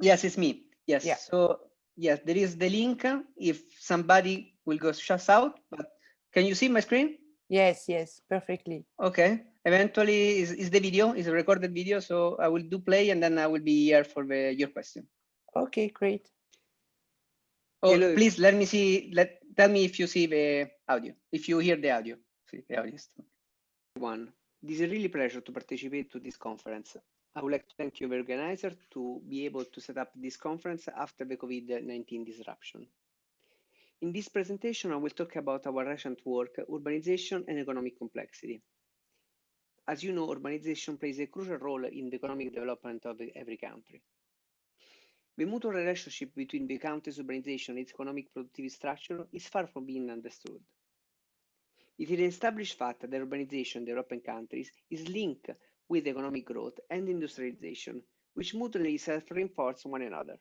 Yes, it's me. Yes. Yeah. So yes, there is the link. If somebody will go shut out, but can you see my screen? Yes, yes, perfectly. Okay. Eventually, is the video, is a recorded video. So I will do play, and then I will be here for your question. Okay, great. Oh, Hello. please let me see. Tell me if you see the audio. If you hear the audio. See the audio. Everyone, it is a really pleasure to participate to this conference. I would like to thank you, the organizer, to be able to set up this conference after the COVID-19 disruption. In this presentation, I will talk about our recent work, urbanization and economic complexity. As you know, urbanization plays a crucial role in the economic development of every country. The mutual relationship between the country's urbanization and its economic productive structure is far from being understood. It is an established fact that urbanization in the European countries is linked with economic growth and industrialization, which mutually self-reinforce one another.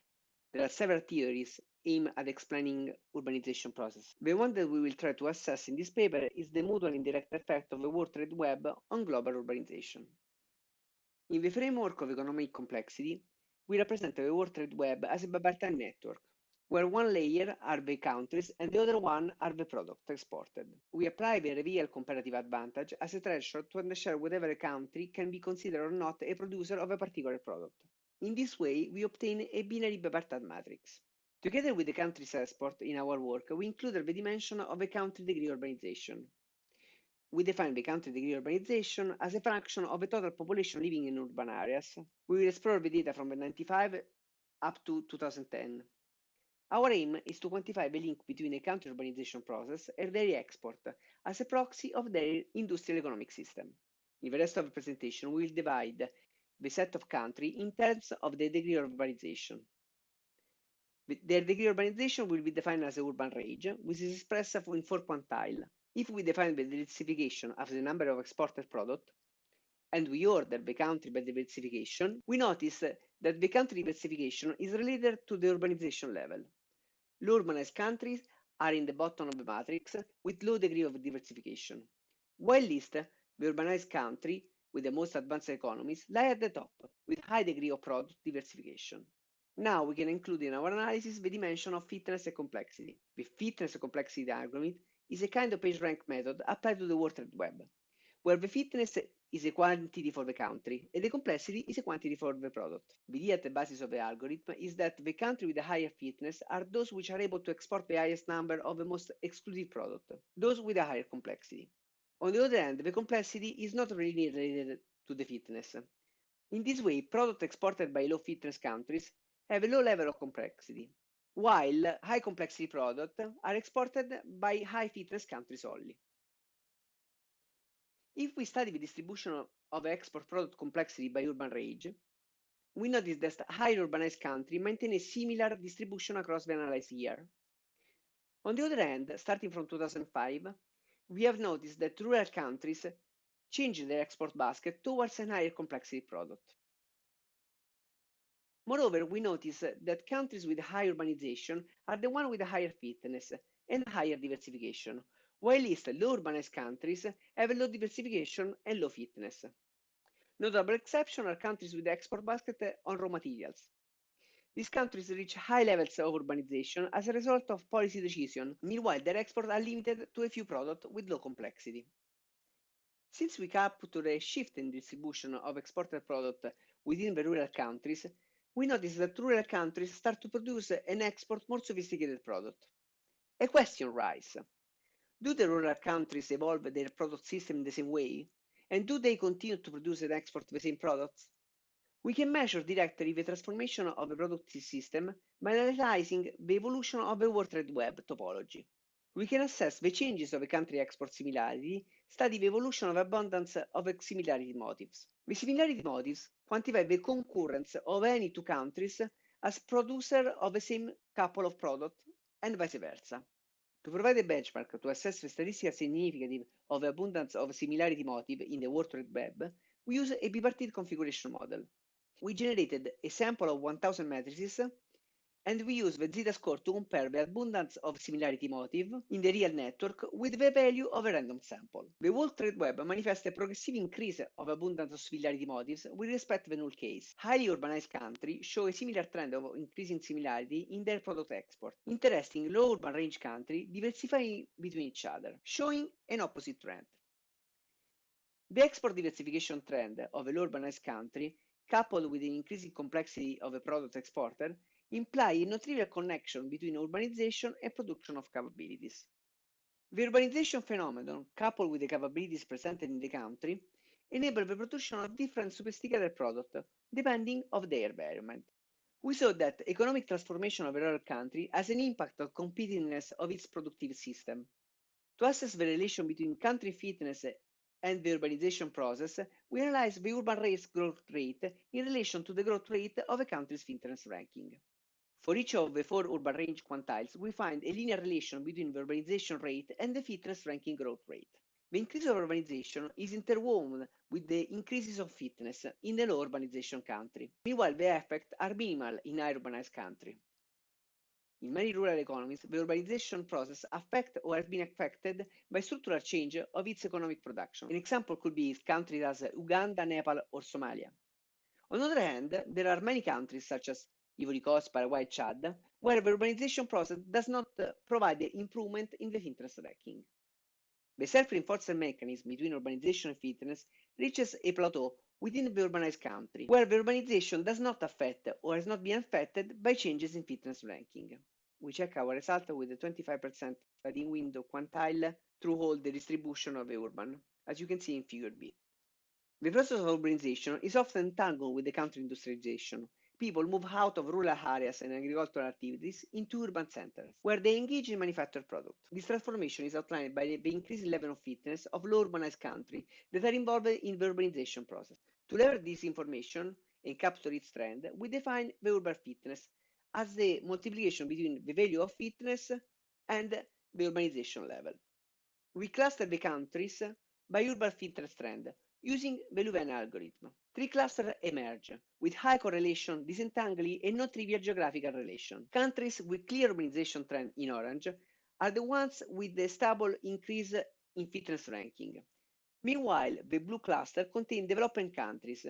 There are several theories aimed at explaining urbanization process. The one that we will try to assess in this paper is the mutual indirect effect of the World Trade Web on global urbanization. In the framework of economic complexity, we represent the World Trade Web as a bipartite network, where one layer are the countries and the other one are the products exported. We apply the real comparative advantage as a threshold to understand whether a country can be considered or not a producer of a particular product. In this way, we obtain a binary bipartite matrix. Together with the country's export in our work, we included the dimension of a country degree urbanization. We define the country degree urbanization as a function of the total population living in urban areas. We will explore the data from 1995 up to 2010. Our aim is to quantify the link between a country urbanization process and their export as a proxy of their industrial economic system. In the rest of the presentation, we will divide the set of countries in terms of the degree of urbanization. Their degree of urbanization will be defined as a urban range, which is expressed in 4 quantiles. If we define the diversification as the number of exported products, and we order the country by diversification, we notice that the country diversification is related to the urbanization level. Low urbanized countries are in the bottom of the matrix with low degree of diversification, while the urbanized country with the most advanced economies lie at the top with high degree of product diversification. Now we can include in our analysis the dimension of fitness and complexity. The fitness and complexity algorithm is a kind of PageRank method applied to the World Trade Web, where the fitness is a quantity for the country and the complexity is a quantity for the product. The idea at the basis of the algorithm is that the country with the higher fitness are those which are able to export the highest number of the most exclusive product, those with a higher complexity. On the other hand, the complexity is not really related to the fitness. In this way, products exported by low fitness countries have a low level of complexity, while high complexity products are exported by high fitness countries only. If we study the distribution of export product complexity by urban range, we notice that higher urbanized countries maintain a similar distribution across the analyzed year. On the other hand, starting from 2005, we have noticed that rural countries change their export basket towards a higher complexity product. Moreover, we notice that countries with high urbanization are the ones with a higher fitness and higher diversification, while low urbanized countries have a low diversification and low fitness. Notable exceptions are countries with export basket on raw materials. These countries reach high levels of urbanization as a result of policy decisions. Meanwhile, their exports are limited to a few products with low complexity. Since we capture a shift in distribution of exported products within the rural countries, we notice that rural countries start to produce and export more sophisticated products. A question arises. Do the rural countries evolve their product system in the same way? And do they continue to produce and export the same products? We can measure directly the transformation of the productive system by analyzing the evolution of the World Trade Web topology. We can assess the changes of a country export similarity, study the evolution of abundance of similarity motives. The similarity motives quantify the concurrence of any two countries as producer of the same couple of products and vice versa. To provide a benchmark to assess the statistical significance of the abundance of similarity motive in the World Trade Web, we use a bipartite configuration model. We generated a sample of 1,000 matrices And we use the zeta score to compare the abundance of similarity motive in the real network with the value of a random sample. The World Trade Web manifests a progressive increase of abundance of similarity motives with respect to the null case. Highly urbanized countries show a similar trend of increasing similarity in their product export. Interesting, low urban range countries diversify between each other, showing an opposite trend. The export diversification trend of a low urbanized country, coupled with the increasing complexity of a product exporter, imply a non-trivial connection between urbanization and production of capabilities. The urbanization phenomenon, coupled with the capabilities presented in the country, enable the production of different sophisticated products depending on their environment. We saw that economic transformation of a rural country has an impact on competitiveness of its productive system. To assess the relation between country fitness and the urbanization process, we analyze the urban race growth rate in relation to the growth rate of a country's fitness ranking. For each of the 4 urban range quantiles, we find a linear relation between the urbanization rate and the fitness ranking growth rate. The increase of urbanization is interwoven with the increases of fitness in the low urbanization country. Meanwhile, the effects are minimal in high urbanized country. In many rural economies, the urbanization process affects or has been affected by structural change of its economic production. An example could be countries as Uganda, Nepal, or Somalia. On the other hand, there are many countries such as Ivory Coast, Paraguay, Chad, where the urbanization process does not provide improvement in the fitness ranking. The self-reinforcing mechanism between urbanization and fitness reaches a plateau within the urbanized country, where the urbanization does not affect or has not been affected by changes in fitness ranking. We check our result with the 25% sliding window quantile through all the distribution of the urban, as you can see in figure B. The process of urbanization is often entangled with the country industrialization. People move out of rural areas and agricultural activities into urban centers, where they engage in manufactured products. This transformation is outlined by the increasing level of fitness of low urbanized countries that are involved in the urbanization process. To leverage this information and capture its trend, we define the urban fitness as the multiplication between the value of fitness and the urbanization level. We cluster the countries by urban fitness trend using the Leuven algorithm. 3 clusters emerge with high correlation, disentangling, and non-trivial geographical relation. Countries with clear urbanization trend in orange are the ones with the stable increase in fitness ranking. Meanwhile, the blue cluster contains developing countries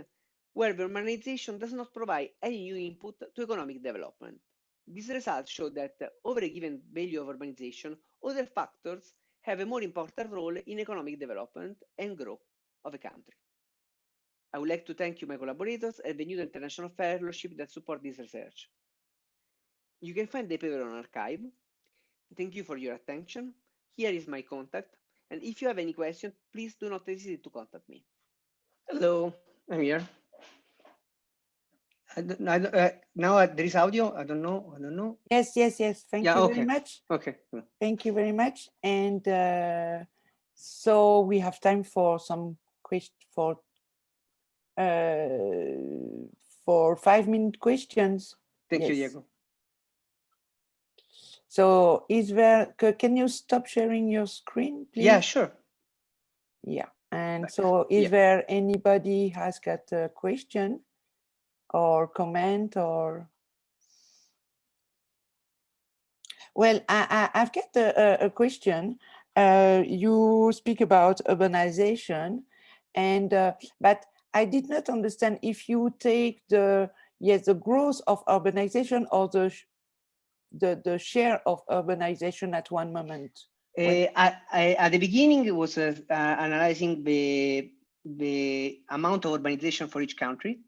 where the urbanization does not provide any new input to economic development. These results show that over a given value of urbanization, other factors have a more important role in economic development and growth of a country. I would like to thank you, my collaborators, and the new international fellowship that support this research. You can find the paper on archive. Thank you for your attention. Here is my contact, and if you have any questions, please do not hesitate to contact me. Hello, I'm here. Now there is audio. I don't know. Yes. Thank you very much. Okay. Thank you very much. And so we have time for some questions for 5-minute questions. Thank you, Diego. So can you stop sharing your screen, please? Yeah, sure. Yeah. And so is there anybody has got a question or comment or? Well, I've got a question. You speak about urbanization, and but I did not understand if you take the growth of urbanization or the share of urbanization at one moment. At the beginning, it was analyzing the amount of urbanization for each country,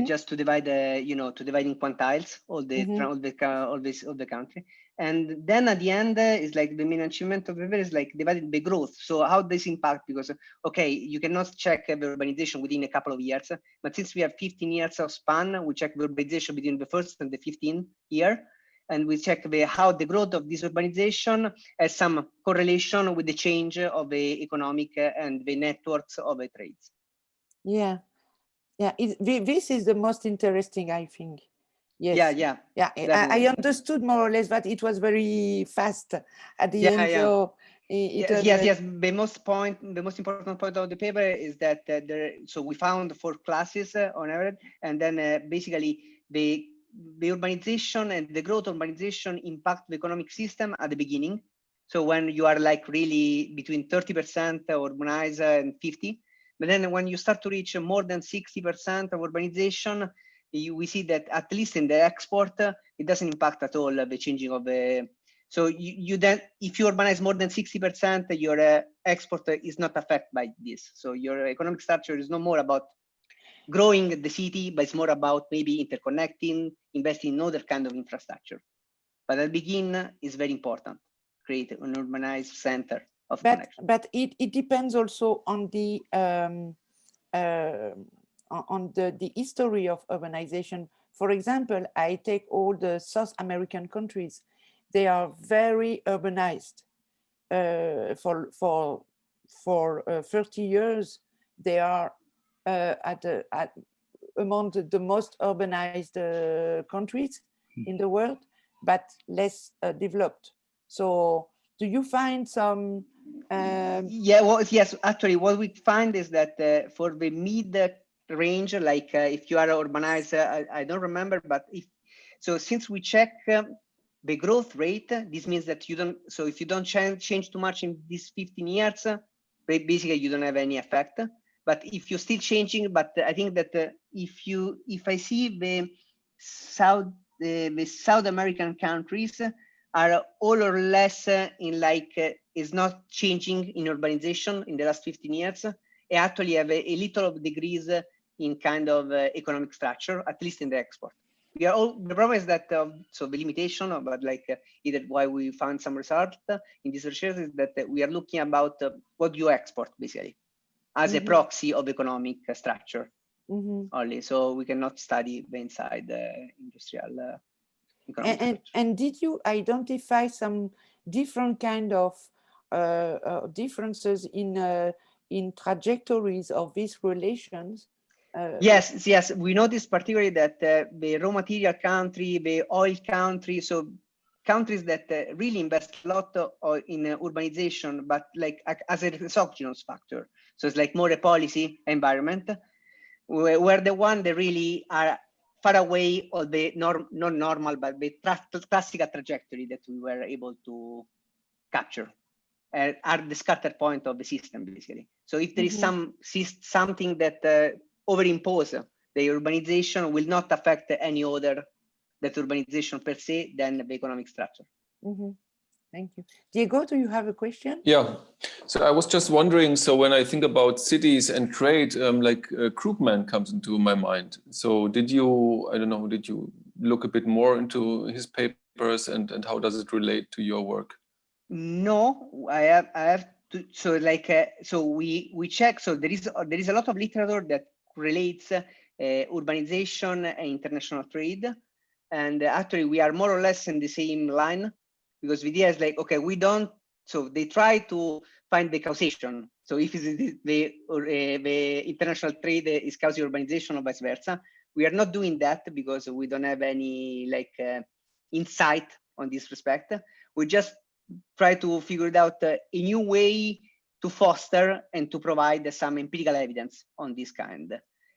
just to divide to divide in quantiles all the country. And then at the end is like the main achievement of the paper is like divided by growth. So how does impact? Because you cannot check the urbanization within a couple of years, but since we have 15 years of span, we check the urbanization between the first and the 15th year, and we check how the growth of this urbanization has some correlation with the change of the economic and the networks of the trades. Yeah. This is the most interesting, I think. Yes. Yeah. I understood more or less, but it was very fast at the end. So yes. The most important point of the paper is that so we found 4 classes on average, and then basically the the urbanization and the growth of urbanization impact the economic system at the beginning. So when you are like really between 30% urbanized and 50, but then when you start to reach more than 60% of urbanization, we see that at least in the export, it doesn't impact at all the changing of the. So you then, if you urbanize more than 60%, your export is not affected by this. So your economic structure is no more about growing the city, but it's more about maybe interconnecting, investing in other kind of infrastructure. But at the beginning, is very important, create an urbanized center of connection. But it depends also on the history of urbanization. For example, I take all the South American countries. They are very urbanized. For 30 years, they are among the most urbanized countries in the world, but less developed. So do you find some? Yeah, well, yes, actually what we find is that for the mid range, like if you are urbanized, I don't remember, but since we check the growth rate, this means that you don't, so if you don't change too much in these 15 years, basically you don't have any effect. But if you're still changing, but I think that if I see the South American countries are all or less in like, is not changing in urbanization in the last 15 years, they actually have a little of degrees in kind of economic structure, at least in the export. We are all, the problem is that, so the limitation, but like either why we found some result in this research is that we are looking about what you export basically as a proxy of economic structure only. So we cannot study the inside industrial economic and did you identify some different kind of differences in trajectories of these relations? Yes, we noticed particularly that the raw material country, the oil country, so countries that really invest a lot in urbanization, but like as a exogenous factor. So it's like more a policy environment, where the one that really are far away of the not normal, but the classical trajectory that we were able to capture. Are the scatter point of the system, basically. So if there is something that overimpose the urbanization will not affect any other that urbanization per se than the economic structure. Thank you. Diego, do you have a question? Yeah, so I was just wondering, so when I think about cities and trade, like Krugman comes into my mind. So did you, I don't know, did you look a bit more into his papers and how does it relate to your work? No, I have to, so like, so we check, so there is a lot of literature that relates urbanization and international trade. And actually we are more or less in the same line, because the idea is like, okay, we don't, so they try to find the causation. So if the international trade is causing urbanization or vice versa, we are not doing that because we don't have any like insight on this respect. We just try to figure it out a new way to foster and to provide some empirical evidence on this kind.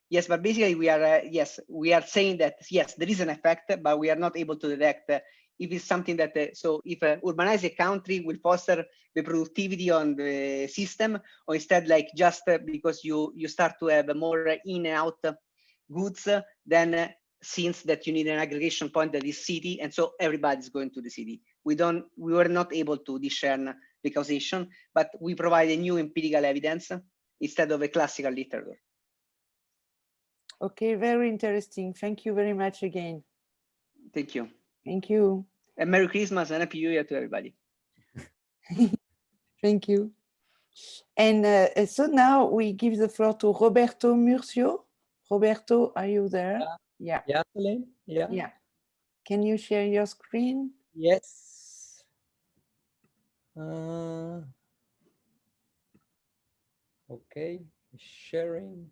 Yes, but basically we are, yes, we are saying that, yes, there is an effect, but we are not able to detect if it's something that, so if urbanize a country will foster the productivity on the system, or instead like just because you start to have more in and out goods, then since that you need an aggregation point that is city, and so everybody's going to the city. We were not able to discern the causation, but we provide a new empirical evidence instead of a classical literature. Okay, very interesting. Thank you very much again. Thank you. Thank you. And Merry Christmas and Happy New Year to everybody. Thank you. And so now we give the floor to Roberto Murcio. Roberto, are you there? Yeah. Yeah, Helene? Yeah. Yeah. Can you share your screen? Yes. Okay, sharing.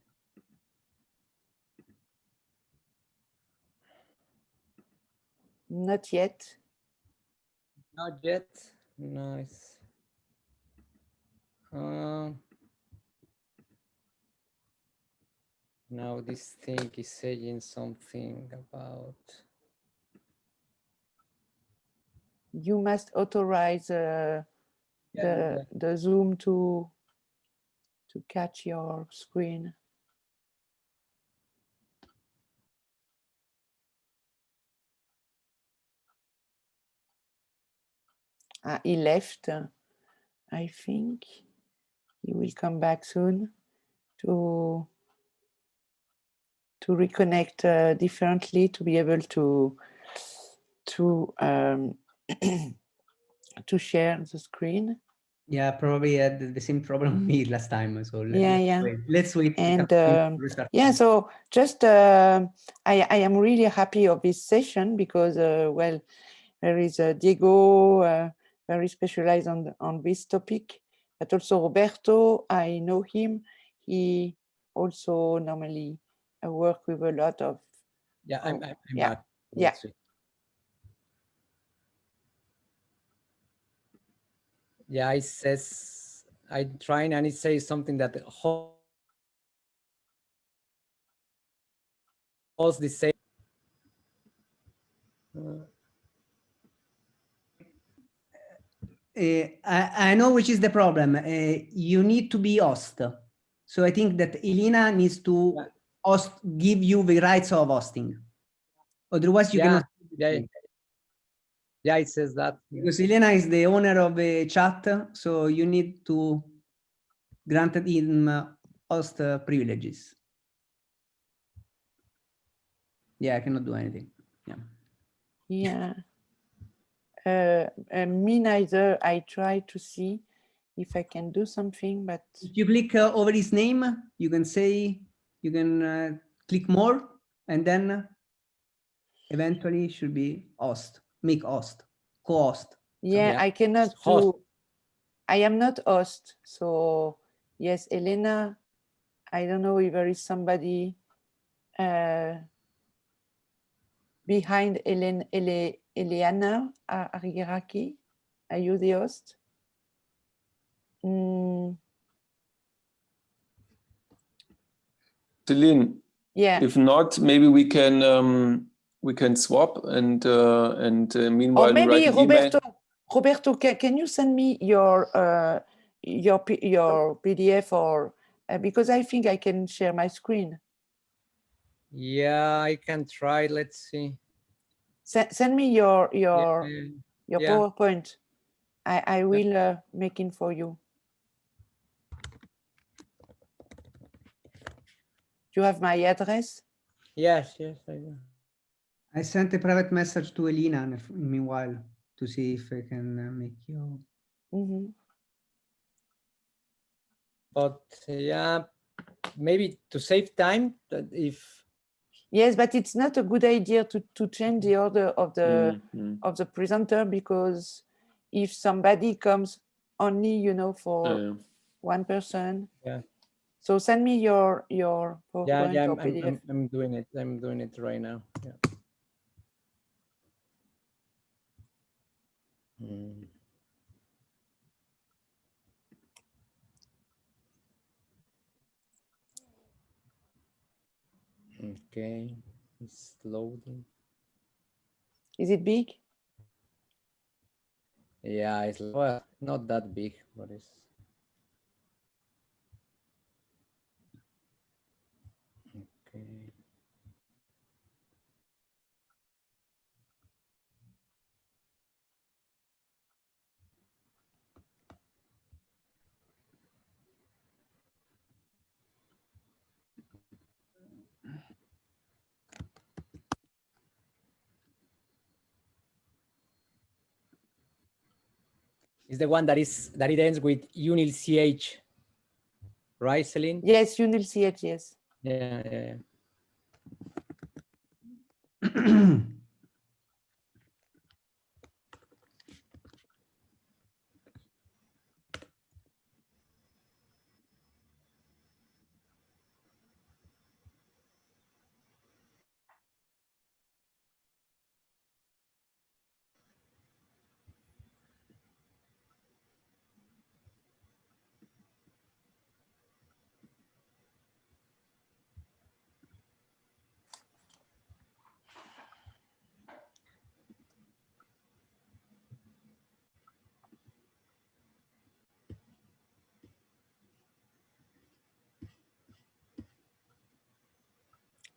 Not yet. Not yet. Nice. Now this thing is saying something about you must authorize the Zoom to catch your screen. He left, I think. He will come back soon to reconnect differently, to be able to to share the screen. Yeah, probably had the same problem me last time. So let's wait. And yeah, so just I am really happy of this session because well, there is Diego, very specialized on this topic, but also Roberto. I know him. He also normally work with a lot of. Yeah, I'm yeah, back. Yeah. Yeah, it says I'm trying, and it says something that holds the same. I know which is the problem. You need to be host. So I think that Elena needs to host, give you the rights of hosting. Otherwise, you cannot. Yeah, it says that. Because Elena is the owner of the chat, so you need to grant him host privileges. Yeah, I cannot do anything. Yeah. Me neither. I try to see if I can do something, but if you click over his name, you can say, you can click more, and then eventually should be host, make host, co-host. yeah, I cannot do. I am not host, so yes, Elena. I don't know if there is somebody behind Eliana Arigiraki. Are you the host? Celine, yeah. If not, maybe we can swap and meanwhile or maybe write an Roberto. email. Roberto, can you send me your PDF or because I think I can share my screen. Yeah, I can try. Let's see. Send me your PowerPoint. I will make it for you. You have my address? Yes, I do. I sent a private message to Elena meanwhile to see if I can make you. But yeah, maybe to save time, that if. Yes, but it's not a good idea to change the order of the presenter, because if somebody comes only, for one person. Yeah. So send me your PowerPoint or PDF. I'm doing it. I'm doing it right now. Yeah. Okay, it's loading. Is it big? Yeah, it's well, not that big, but it's. Okay. Is the one that it ends with unil.ch, right, Celine? Yes, unil.ch, yes. Yeah.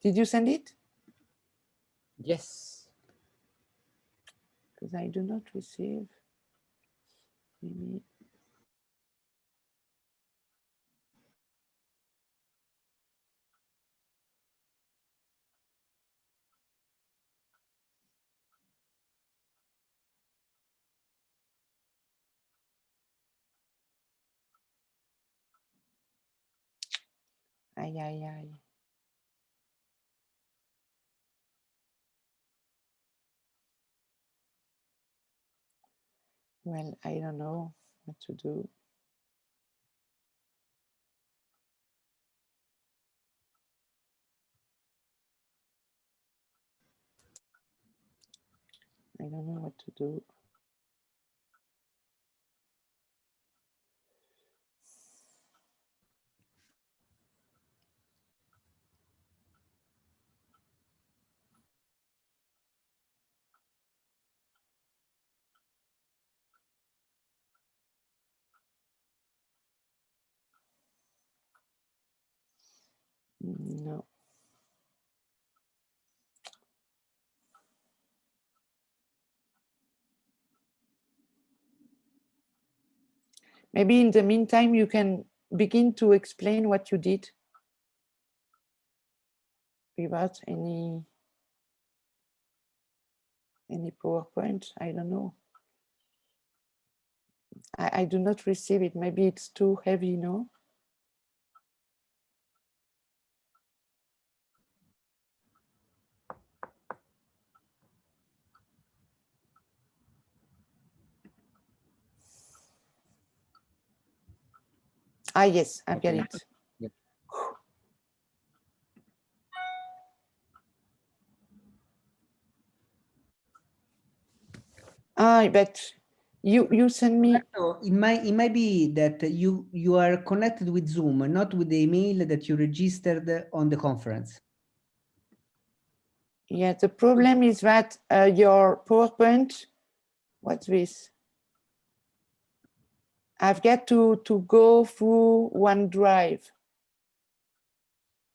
Did you send it? Yes. Because I do not receive. Maybe. Ay, ay, ay. Well, I don't know what to do. I don't know what to do. No. Maybe in the meantime, you can begin to explain what you did without any PowerPoint. I don't know. I do not receive it. Maybe it's too heavy, no? Ah, yes, I've got it. Yep. Ah, but you send me. It might be that you are connected with Zoom, not with the email that you registered on the conference. Yeah, the problem is that your PowerPoint, what's this? I've got to go through OneDrive.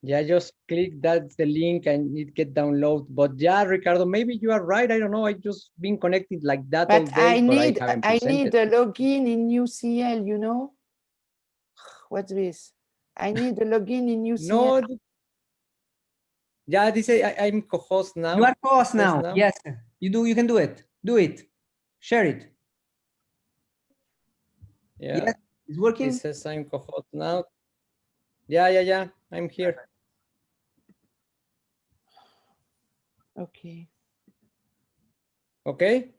Yeah, just click that's the link and it get download. But yeah, Ricardo, maybe you are right. I don't know. I just been connected like that all But day, I need but I haven't I presented. need a login in UCL, you know? What's this? I need a login in UCL. No. Yeah, this I'm co-host now. You are co-host now. Yes, you can do it. Do it. Share it. Yeah. Yes, it's working. It says I'm co-host now. Yeah. I'm here. Okay. Okay.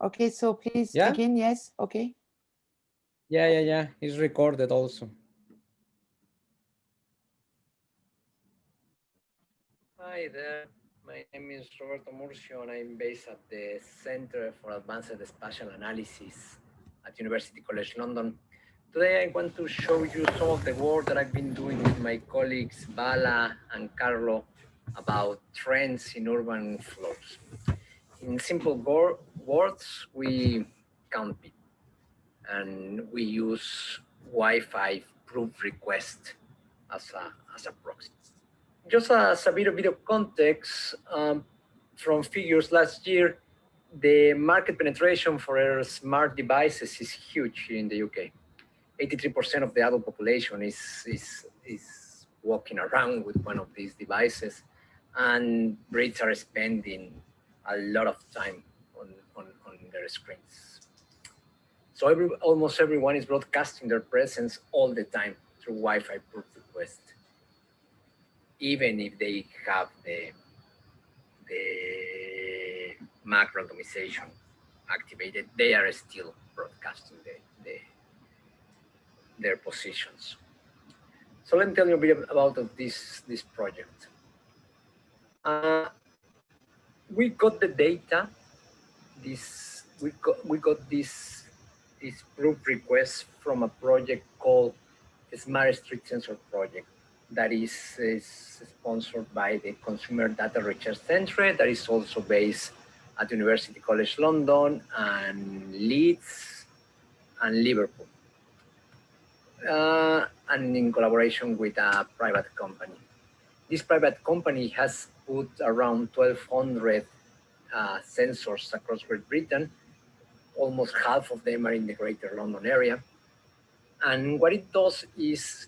Okay, so please Yeah. again, yes, okay. Yeah. It's recorded also. Hi there. My name is Roberto Murcio and I'm based at the Center for Advanced Spatial Analysis at University College London. Today I want to show you some of the work that I've been doing with my colleagues Bala and Karlo about trends in urban flows. In simple words, we count bit and we use Wi-Fi proof request as a proxy. Just as a bit of context, from figures last year, the market penetration for smart devices is huge here in the UK. 83% of the adult population is walking around with one of these devices, and Brits are spending a lot of time on their screens. So almost everyone is broadcasting their presence all the time through Wi-Fi proof request. Even if they have the Mac randomization activated, they are still broadcasting their positions. So let me tell you a bit about this project. We got the data. We got this proof request from a project called the artStreetSensor project that is sponsored by the Consumer Data Research Centre, that is also based at University College London and Leeds and Liverpool. and in collaboration with a private company. This private company has put around 1,200 sensors across Great Britain. Almost half of them are in the Greater London area. And what it does is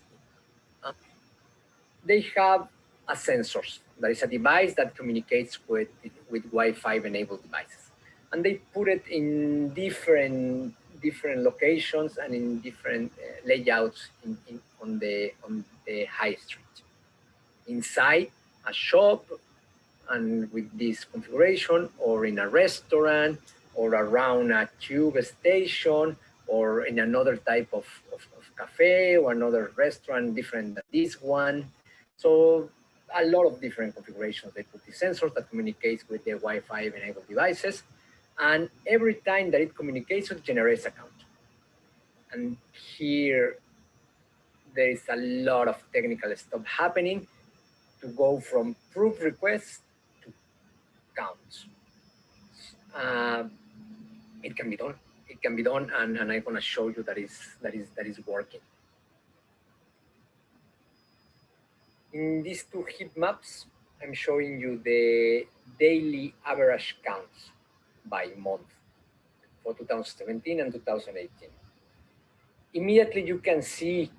they have a sensors. That is a device that communicates with Wi-Fi enabled devices. And they put it in different locations and in different layouts on the high street. Inside a shop and with this configuration, or in a restaurant, or around a tube station, or in another type of cafe or another restaurant different than this one. So a lot of different configurations. They put the sensors that communicates with the Wi-Fi enabled devices. And every time that it communicates, it generates a count. And here, there is a lot of technical stuff happening to go from proof requests to counts. It can be done. It can be done, and I'm going to show you that is working. In these two heat maps, I'm showing you the daily average counts by month for 2017 and 2018. Immediately, you can see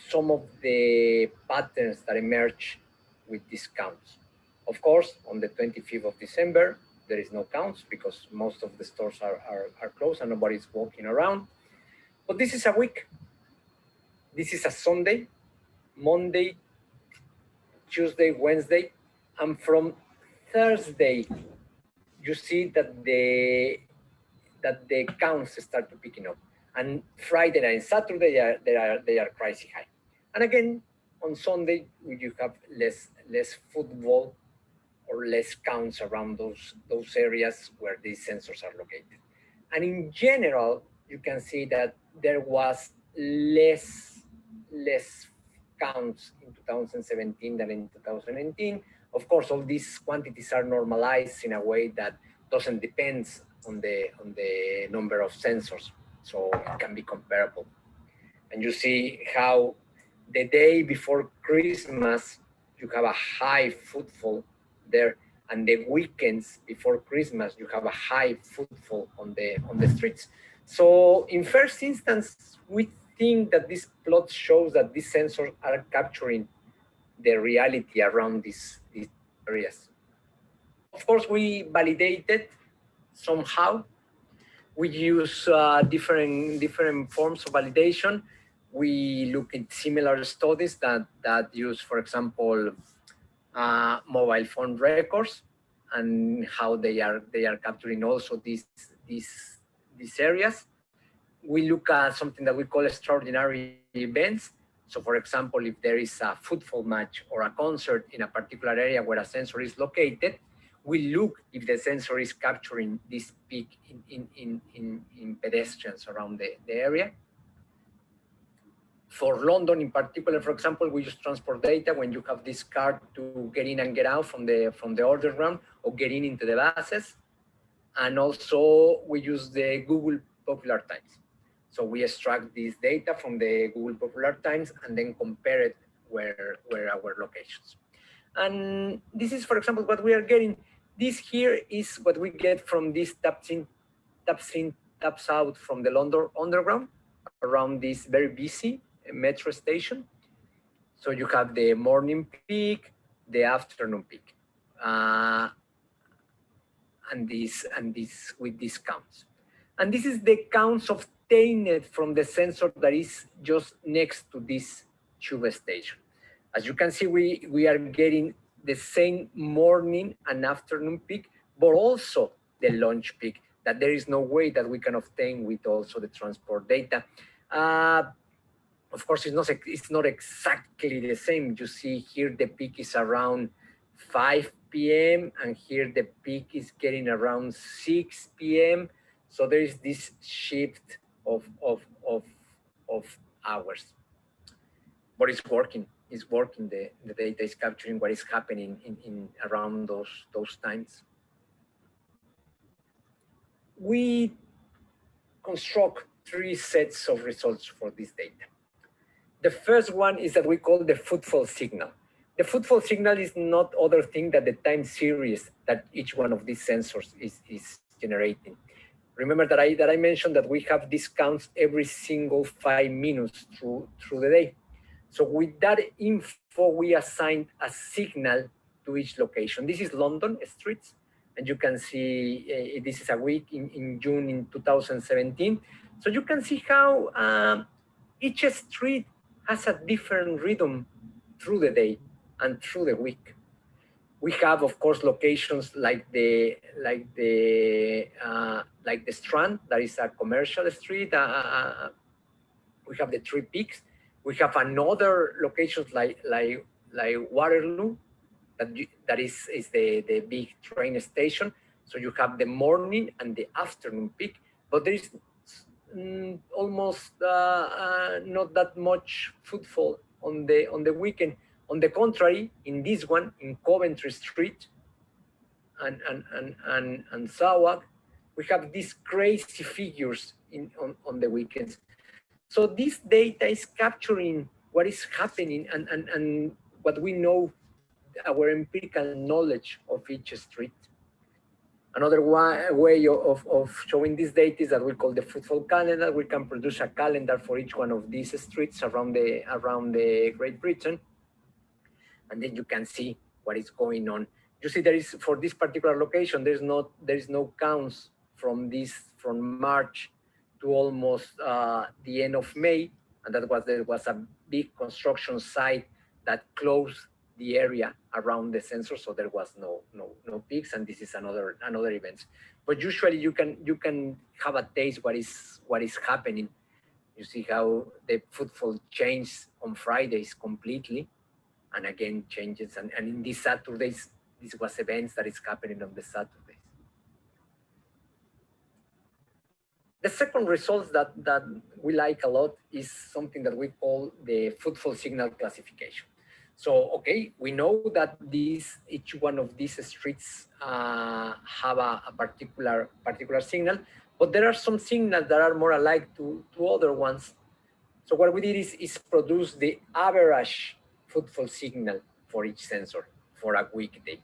some of the patterns that emerge with these counts. Of course, on the 25th of December, there is no counts because most of the stores are closed and nobody's walking around. But this is a week. This is a Sunday, Monday, Tuesday, Wednesday, and from Thursday, you see that the counts start to picking up. And Friday and Saturday they are crazy high. And again, on Sunday, you have less football or less counts around those areas where these sensors are located. And in general, you can see that there was less counts in 2017 than in 2018. Of course, all these quantities are normalized in a way that doesn't depend on the number of sensors, so it can be comparable. And you see how the day before Christmas, you have a high footfall there, and the weekends before Christmas, you have a high footfall on the streets. So in first instance, we think that this plot shows that these sensors are capturing the reality around these areas. Of course, we validated somehow. We use different forms of validation. We look at similar studies that use, for example, mobile phone records and how they are capturing also these areas. We look at something that we call extraordinary events. So for example, if there is a football match or a concert in a particular area where a sensor is located, we look if the sensor is capturing this peak in pedestrians around the area. For London in particular, for example, we use transport data when you have this card to get in and get out from the underground or get in into the buses. And also we use the Google Popular Times. So we extract this data from the Google Popular Times and then compare it where our locations. And this is, for example, what we are getting. This here is what we get from this taps in, taps out from the London Underground around this very busy metro station. So you have the morning peak, the afternoon peak, and this with these counts. And this is the counts obtained from the sensor that is just next to this tube station. As you can see, we are getting the same morning and afternoon peak, but also the lunch peak, that there is no way that we can obtain with also the transport data. Of course, it's not exactly the same. You see here the peak is around 5 p.m. and here the peak is getting around 6 p.m. So there is this shift of hours. But it's working. It's working. The data is capturing what is happening in around those times. We construct 3 sets of results for this data. The first one is that we call the footfall signal. The footfall signal is not other thing than the time series that each one of these sensors is generating. Remember that I mentioned that we have these counts every single 5 minutes through the day. So with that info, we assigned a signal to each location. This is London streets, and you can see this is a week in June in 2017. So you can see how each street has a different rhythm through the day and through the week. We have, of course, locations like the Strand, that is a commercial street. We have the Three Peaks. We have another locations like Waterloo, that is the big train station. So you have the morning and the afternoon peak, but there is almost not that much footfall on the weekend. On the contrary, in this one, in Coventry Street and Sawak, we have these crazy figures on the weekends. So this data is capturing what is happening and what we know, our empirical knowledge of each street. Another way of showing this data is that we call the footfall calendar. We can produce a calendar for each one of these streets around the Great Britain. And then you can see what is going on. You see, there is, for this particular location, there is no counts from March to almost the end of May, and there was a big construction site that closed the area around the sensor, so there was no peaks, and this is another event. But usually you can have a taste what is happening. You see how the footfall changed on Fridays completely, and again changes, and in these Saturdays, this was events that is happening on the Saturdays. The second result that we like a lot is something that we call the footfall signal classification. So, okay, we know that each one of these streets have a particular signal, but there are some signals that are more alike to other ones. So what we did is produce the average footfall signal for each sensor for a weekday.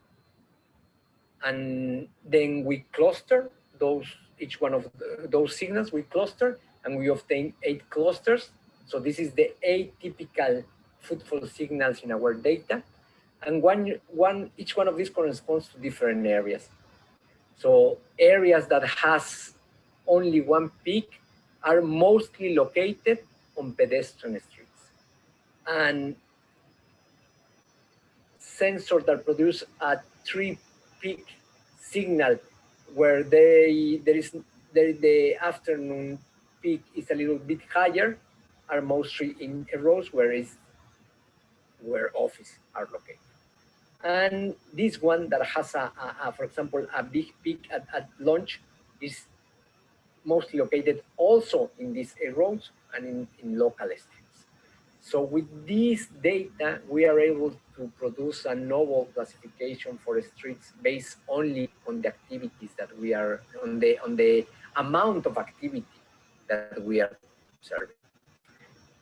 And then we cluster each one of those signals, we cluster, and we obtain 8 clusters. So this is the 8 typical footfall signals in our data. And each one of these corresponds to different areas. So areas that has only one peak are mostly located on pedestrian streets. And sensors that produce a 3-peak signal where the afternoon peak is a little bit higher are mostly in rows where offices are located. And this one that has for example, a big peak at lunch is mostly located also in these roads and in local streets. So with this data, we are able to produce a novel classification for streets based only on the activities that we are, on the amount of activity that we are observing.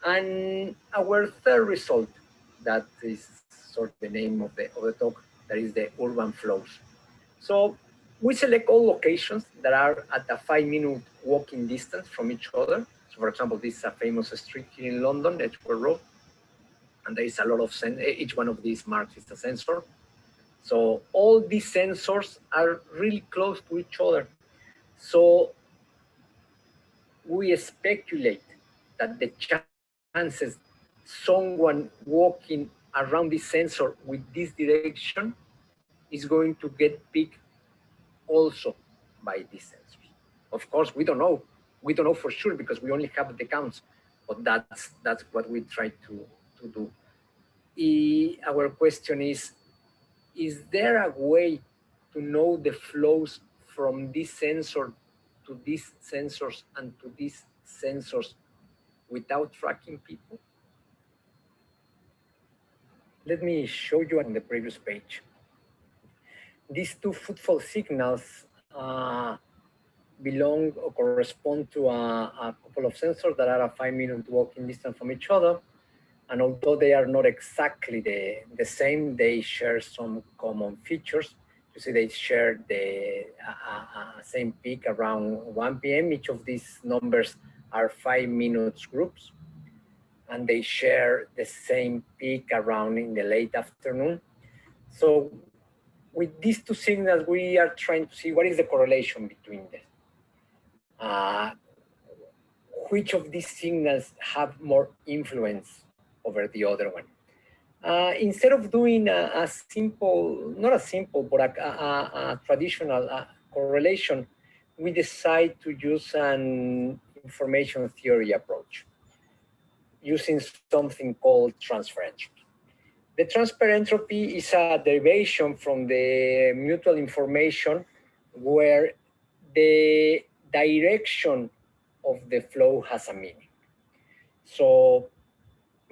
And our third result, that is sort of the name of the talk, that is the urban flows. So we select all locations that are at a 5-minute walking distance from each other. So for example, this is a famous street here in London, Edgware Road. And there is a lot of, each one of these marks is a sensor. So all these sensors are really close to each other. So we speculate that the chances someone walking around this sensor with this direction is going to get picked also by these sensors. Of course, we don't know. We don't know for sure because we only have the counts, but that's what we try to do. Our question is there a way to know the flows from this sensor to these sensors and to these sensors without tracking people? Let me show you on the previous page. These 2 footfall signals belong or correspond to a couple of sensors that are a 5-minute walking distance from each other. And although they are not exactly the same, they share some common features. You see, they share the same peak around 1 p.m. Each of these numbers are 5 minutes groups. And they share the same peak around in the late afternoon. So with these two signals, we are trying to see what is the correlation between them. Which of these signals have more influence over the other one? Instead of doing a simple, not a simple, but a traditional correlation, we decide to use an information theory approach using something called transfer entropy. The transfer entropy is a derivation from the mutual information where the direction of the flow has a meaning. So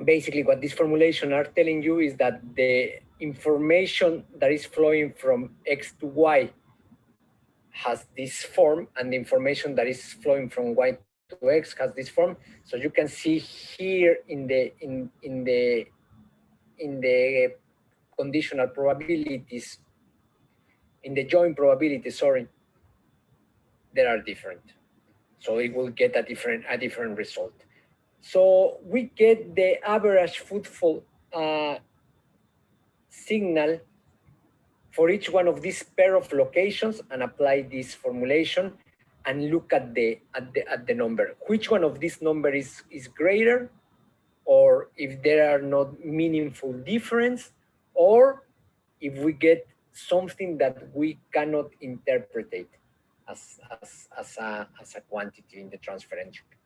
basically what this formulation are telling you is that the information that is flowing from X to Y has this form, and the information that is flowing from Y to X has this form. So you can see here in the conditional probabilities, in the joint probability, sorry, they are different. So it will get a different result. So we get the average footfall signal for each one of these pair of locations and apply this formulation and look at the number. Which one of these numbers is greater, or if there are not meaningful difference, or if we get something that we cannot interpret as a quantity in the transfer entropy.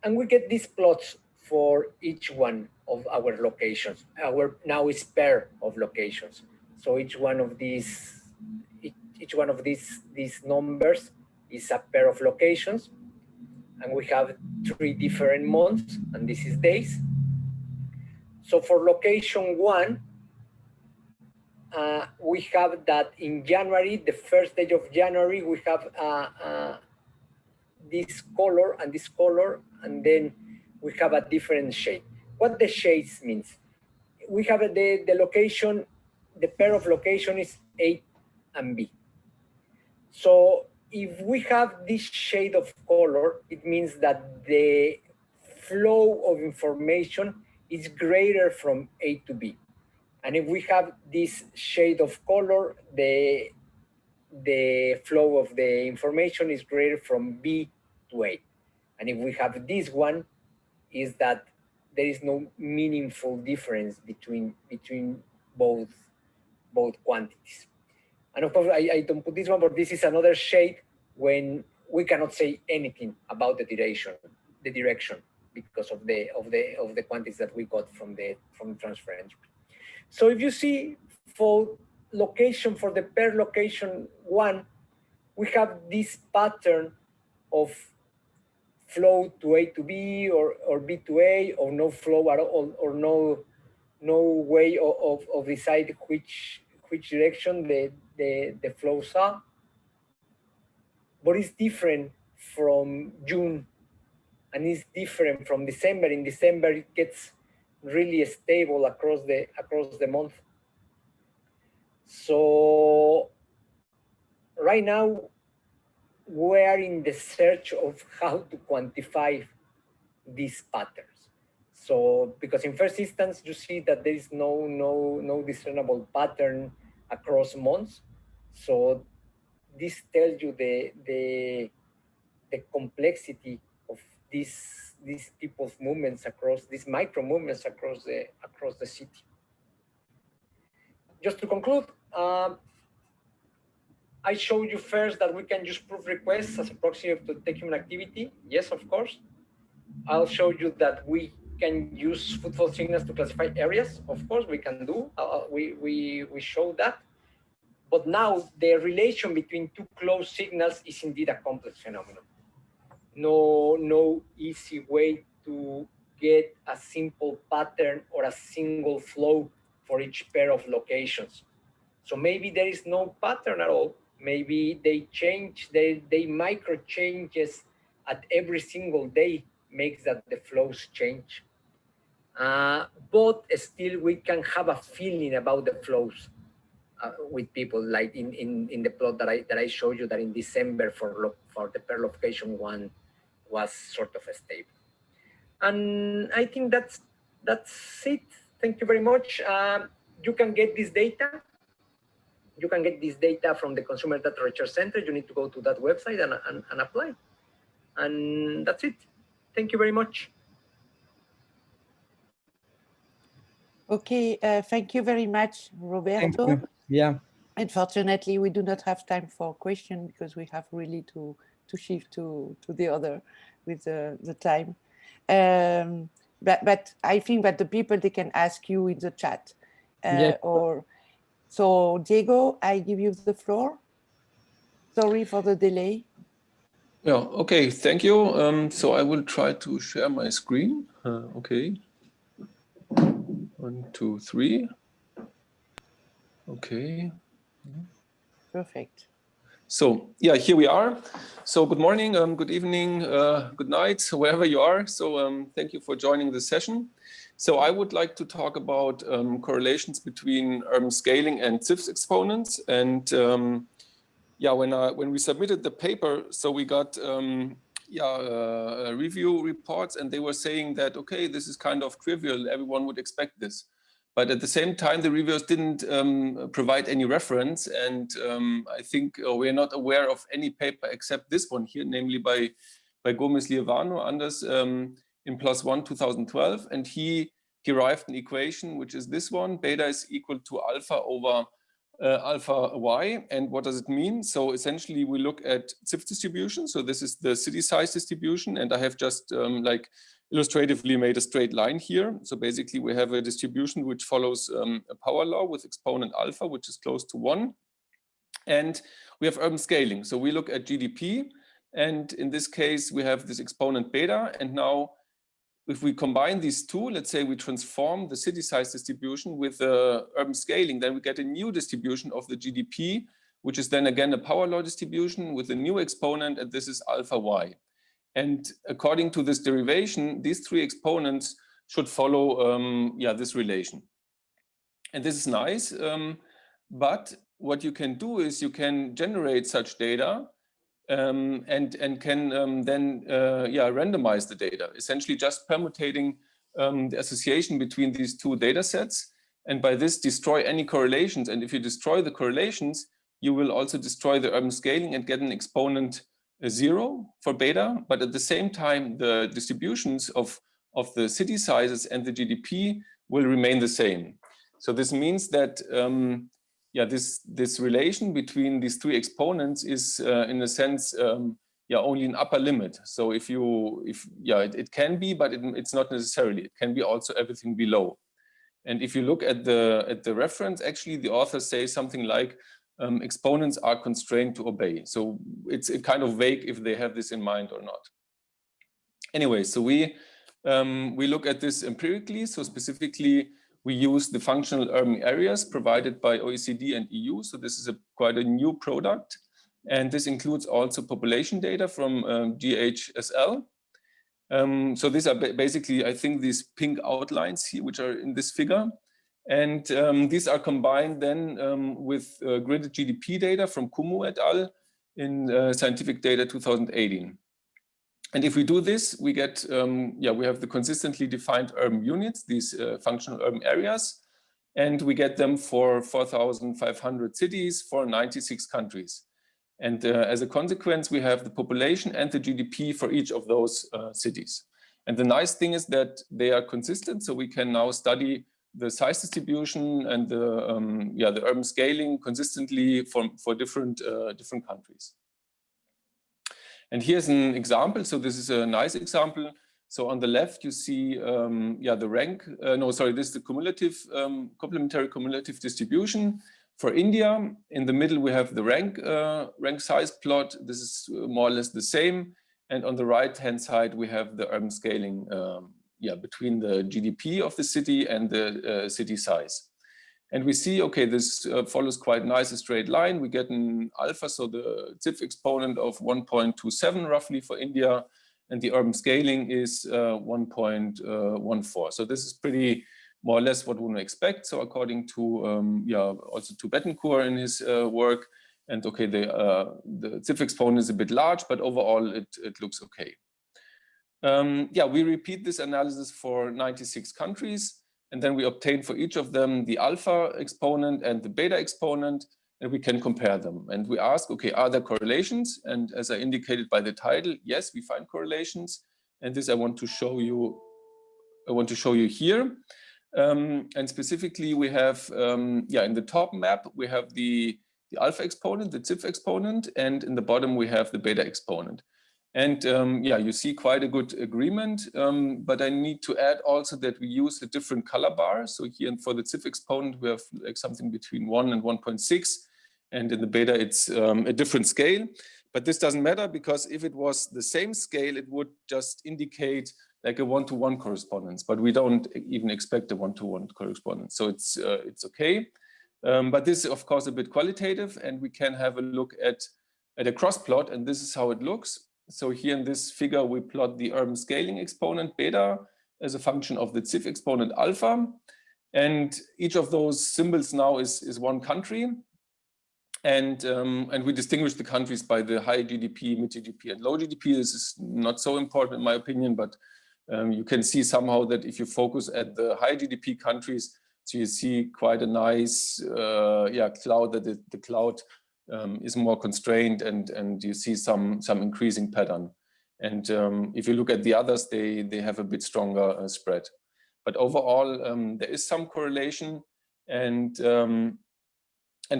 And we get these plots for each one of our locations. Our now is pair of locations. So each one of these numbers is a pair of locations, and we have 3 different months, and this is days. So for location 1, we have that in January, the first day of January, we have this color and this color, and then we have a different shade. What the shades means? We have the location, the pair of location is A and B. So if we have this shade of color, it means that the flow of information is greater from A to B. And if we have this shade of color, the flow of the information is greater from B to A. And if we have this one, is that there is no meaningful difference between both quantities. And of course, I don't put this one, but this is another shade when we cannot say anything about the direction because of the quantities that we got from the transfer entropy. So if you see for the pair location 1, we have this pattern of flow to A to B or B to A, or no flow at all, or no way of decide which direction the flows are. But it's different from June, and it's different from December. In December, it gets really stable across the month. So right now, we are in the search of how to quantify these patterns. So because in first instance, you see that there is no discernible pattern across months. So this tells you the complexity of these people's movements across these micro movements across the city. Just to conclude, I showed you first that we can use proof requests as a proxy to detect human activity. Yes, of course. I'll show you that we can use footfall signals to classify areas. Of course, we can do. We show that. But now the relation between two close signals is indeed a complex phenomenon. No easy way to get a simple pattern or a single flow for each pair of locations. So maybe there is no pattern at all. Maybe they change, they micro changes at every single day makes that the flows change. but still we can have a feeling about the flows with people, like in the plot that I showed you, that in December for the per location one was sort of stable. And I think that's it. Thank you very much. You can get this data. You can get this data from the Consumer Data Research Center. You need to go to that website and apply. And that's it. Thank you very much. Okay, thank you very much, Roberto. Thank you. Yeah. Unfortunately, we do not have time for questions because we have really to shift to the other with the time. But I think that the people, they can ask you in the chat. Yes. So Diego, I give you the floor. Sorry for the delay. Yeah, okay, thank you. So I will try to share my screen. Okay. 1, 2, 3. Okay. Perfect. So yeah, here we are. So good morning, good evening, good night, wherever you are. So thank you for joining the session. So I would like to talk about correlations between urban scaling and Zipf exponents. And yeah, when we submitted the paper, so we got review reports, and they were saying that, okay, this is kind of trivial, everyone would expect this. But at the same time, the reviewers didn't provide any reference. And I think we're not aware of any paper except this one here, namely by Gomez Lievano, Anders, in +1 2012. And he derived an equation, which is this one: beta is equal to alpha over alpha y. And what does it mean? So essentially, we look at Zipf distribution. So this is the city size distribution. And I have just like illustratively made a straight line here. So basically we have a distribution which follows a power law with exponent alpha, which is close to 1. And we have urban scaling. So we look at GDP, and in this case we have this exponent beta. And now if we combine these two, let's say we transform the city size distribution with urban scaling, then we get a new distribution of the GDP, which is then again a power law distribution with a new exponent, and this is alpha y. And according to this derivation, these three exponents should follow this relation. And this is nice, but what you can do is you can generate such data and can then randomize the data, essentially just permutating the association between these two data sets, and by this destroy any correlations. And if you destroy the correlations, you will also destroy the urban scaling and get an exponent 0 for beta, but at the same time, the distributions of the city sizes and the GDP will remain the same. So this means that this relation between these three exponents is in a sense only an upper limit. So it can be, but it's not necessarily. It can be also everything below. And if you look at the reference, actually the authors say something like, exponents are constrained to obey. So it's kind of vague if they have this in mind or not. Anyway, so we look at this empirically. So specifically, we use the functional urban areas provided by OECD and EU. So this is quite a new product. And this includes also population data from GHSL. So these are basically, I think, these pink outlines here, which are in this figure. And these are combined then with gridded GDP data from Kumu et al. In Scientific Data 2018. And if we do this, we get, we have the consistently defined urban units, these functional urban areas, and we get them for 4,500 cities for 96 countries. And as a consequence, we have the population and the GDP for each of those cities. And the nice thing is that they are consistent, so we can now study the size distribution and the urban scaling consistently for different countries. And here's an example. So this is a nice example. So on the left, you see the rank. This is the cumulative complementary cumulative distribution for India. In the middle, we have the rank size plot. This is more or less the same. And on the right-hand side, we have the urban scaling between the GDP of the city and the city size. And we see, okay, this follows quite nice a straight line. We get an alpha, so the Zipf exponent of 1.27 roughly for India, and the urban scaling is 1.14. So this is pretty more or less what one would expect. So according to also to Bettencourt in his work, and okay, the Zipf exponent is a bit large, but overall it looks okay. We repeat this analysis for 96 countries, and then we obtain for each of them the alpha exponent and the beta exponent, and we can compare them. And we ask, okay, are there correlations? And as I indicated by the title, yes, we find correlations. And this I want to show you here. And specifically, we have, in the top map, we have the alpha exponent, the Zipf exponent, and in the bottom, we have the beta exponent. And you see quite a good agreement, but I need to add also that we use a different color bar. So here for the Zipf exponent, we have like something between 1 and 1.6, and in the beta, it's a different scale. But this doesn't matter, because if it was the same scale, it would just indicate like a 1-to-1 correspondence, but we don't even expect a 1-to-1 correspondence. So it's okay. But this is of course a bit qualitative, and we can have a look at a cross plot, and this is how it looks. So here in this figure, we plot the urban scaling exponent beta as a function of the Zipf exponent alpha. And each of those symbols now is one country. And we distinguish the countries by the high GDP, mid GDP, and low GDP. This is not so important in my opinion, but you can see somehow that if you focus at the high GDP countries, so you see quite a nice cloud, that the cloud is more constrained, and you see some increasing pattern. And if you look at the others, they have a bit stronger spread. But overall, there is some correlation, and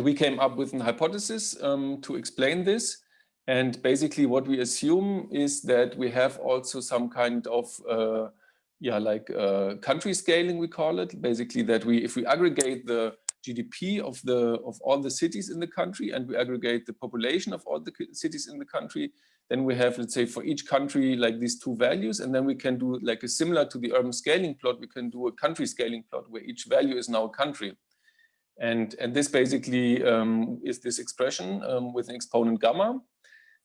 we came up with an hypothesis to explain this. And basically what we assume is that we have also some kind of country scaling, we call it. Basically that if we aggregate the GDP of all the cities in the country, and we aggregate the population of all the cities in the country, then we have, let's say, for each country like these two values, and then we can do like a similar to the urban scaling plot, we can do a country scaling plot where each value is now a country. And this basically is this expression with an exponent gamma.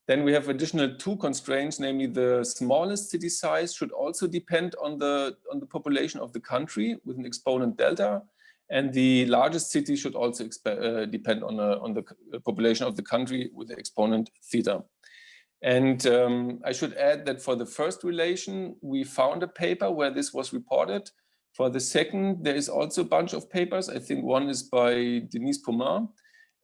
Then we have additional two constraints, namely the smallest city size should also depend on the population of the country with an exponent delta, and the largest city should also depend on the population of the country with the exponent theta. And I should add that for the first relation, we found a paper where this was reported. For the second, there is also a bunch of papers. I think one is by Denise Pomain.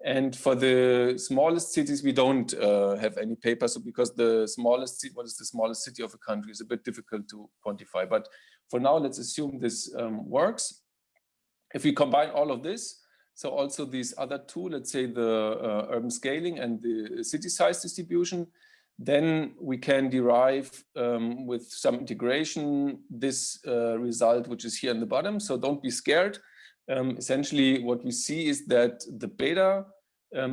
And for the smallest cities, we don't have any papers, because the smallest city, what is the smallest city of a country, is a bit difficult to quantify. But for now, let's assume this works. If we combine all of this, so also these other two, let's say the urban scaling and the city size distribution, then we can derive with some integration this result, which is here in the bottom. So don't be scared. Essentially, what we see is that the beta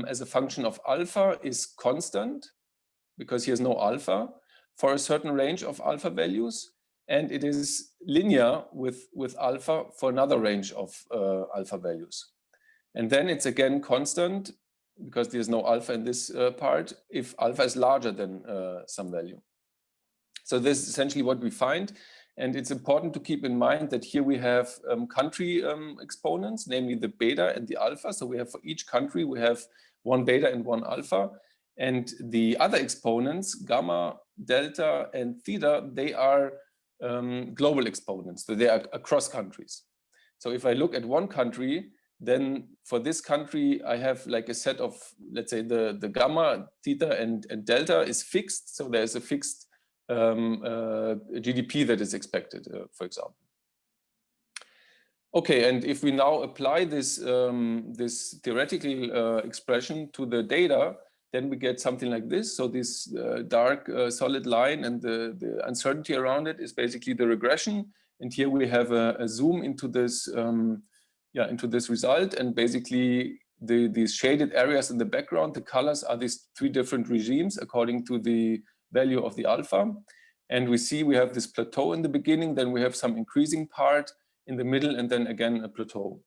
as a function of alpha is constant, because here's no alpha, for a certain range of alpha values, and it is linear with alpha for another range of alpha values. And then it's again constant, because there's no alpha in this part, if alpha is larger than some value. So this is essentially what we find. And it's important to keep in mind that here we have country exponents, namely the beta and the alpha. So we have for each country, we have one beta and one alpha. And the other exponents, gamma, delta, and theta, they are global exponents. So they are across countries. So if I look at one country, then for this country, I have like a set of, let's say the gamma, theta, and delta is fixed. So there's a fixed GDP that is expected, for example. Okay, and if we now apply this this theoretical expression to the data, then we get something like this. So this dark solid line and the uncertainty around it is basically the regression. And here we have a zoom into this into this result, and basically these shaded areas in the background, the colors are these three different regimes according to the value of the alpha. And we see we have this plateau in the beginning, then we have some increasing part in the middle, and then again a plateau.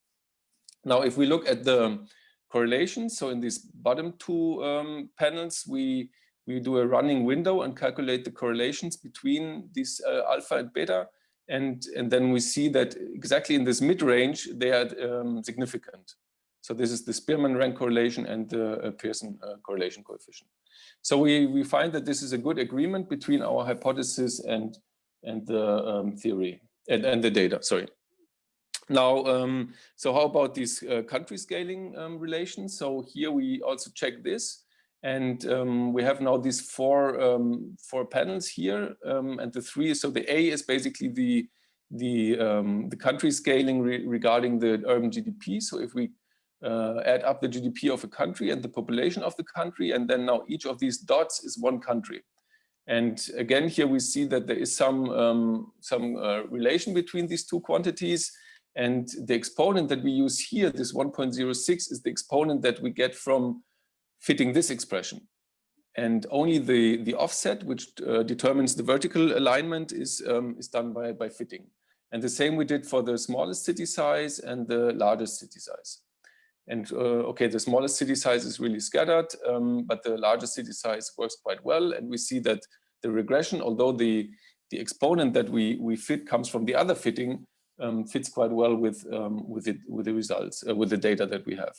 Now, if we look at the correlations, so in these bottom two panels, we we do a running window and calculate the correlations between these alpha and beta. And then we see that exactly in this mid-range, they are significant. So this is the Spearman rank correlation and the Pearson correlation coefficient. So we find that this is a good agreement between our hypothesis and the theory and the data, sorry. Now, so how about these country scaling relations? So here we also check this. And we have now these four panels here, and the three. So the A is basically the country scaling regarding the urban GDP. So if we add up the GDP of a country and the population of the country, and then now each of these dots is one country. And again, here we see that there is some relation between these two quantities. And the exponent that we use here, this 1.06, is the exponent that we get from fitting this expression. And only the offset, which determines the vertical alignment, is done by fitting. And the same we did for the smallest city size and the largest city size. And okay, the smallest city size is really scattered, but the largest city size works quite well. And we see that the regression, although the exponent that we fit comes from the other fitting, fits quite well with the results, with the data that we have.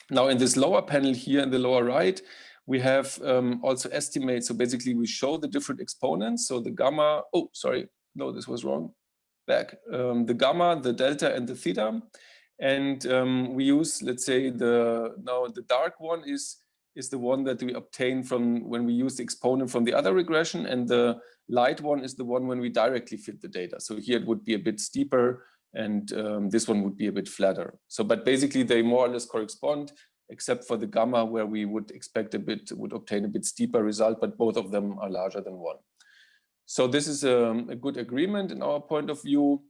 Now in this lower panel here in the lower right, we have also estimates. So basically we show the different exponents. So the gamma, oh, sorry, no, this was wrong. Back, the gamma, the delta, and the theta. And we use, let's say, now the dark one is the one that we obtain from when we use the exponent from the other regression, and the light one is the one when we directly fit the data. So here it would be a bit steeper, and this one would be a bit flatter. So, but basically they more or less correspond, except for the gamma, where we would expect would obtain a bit steeper result, but both of them are larger than 1. So this is a good agreement in our point of view.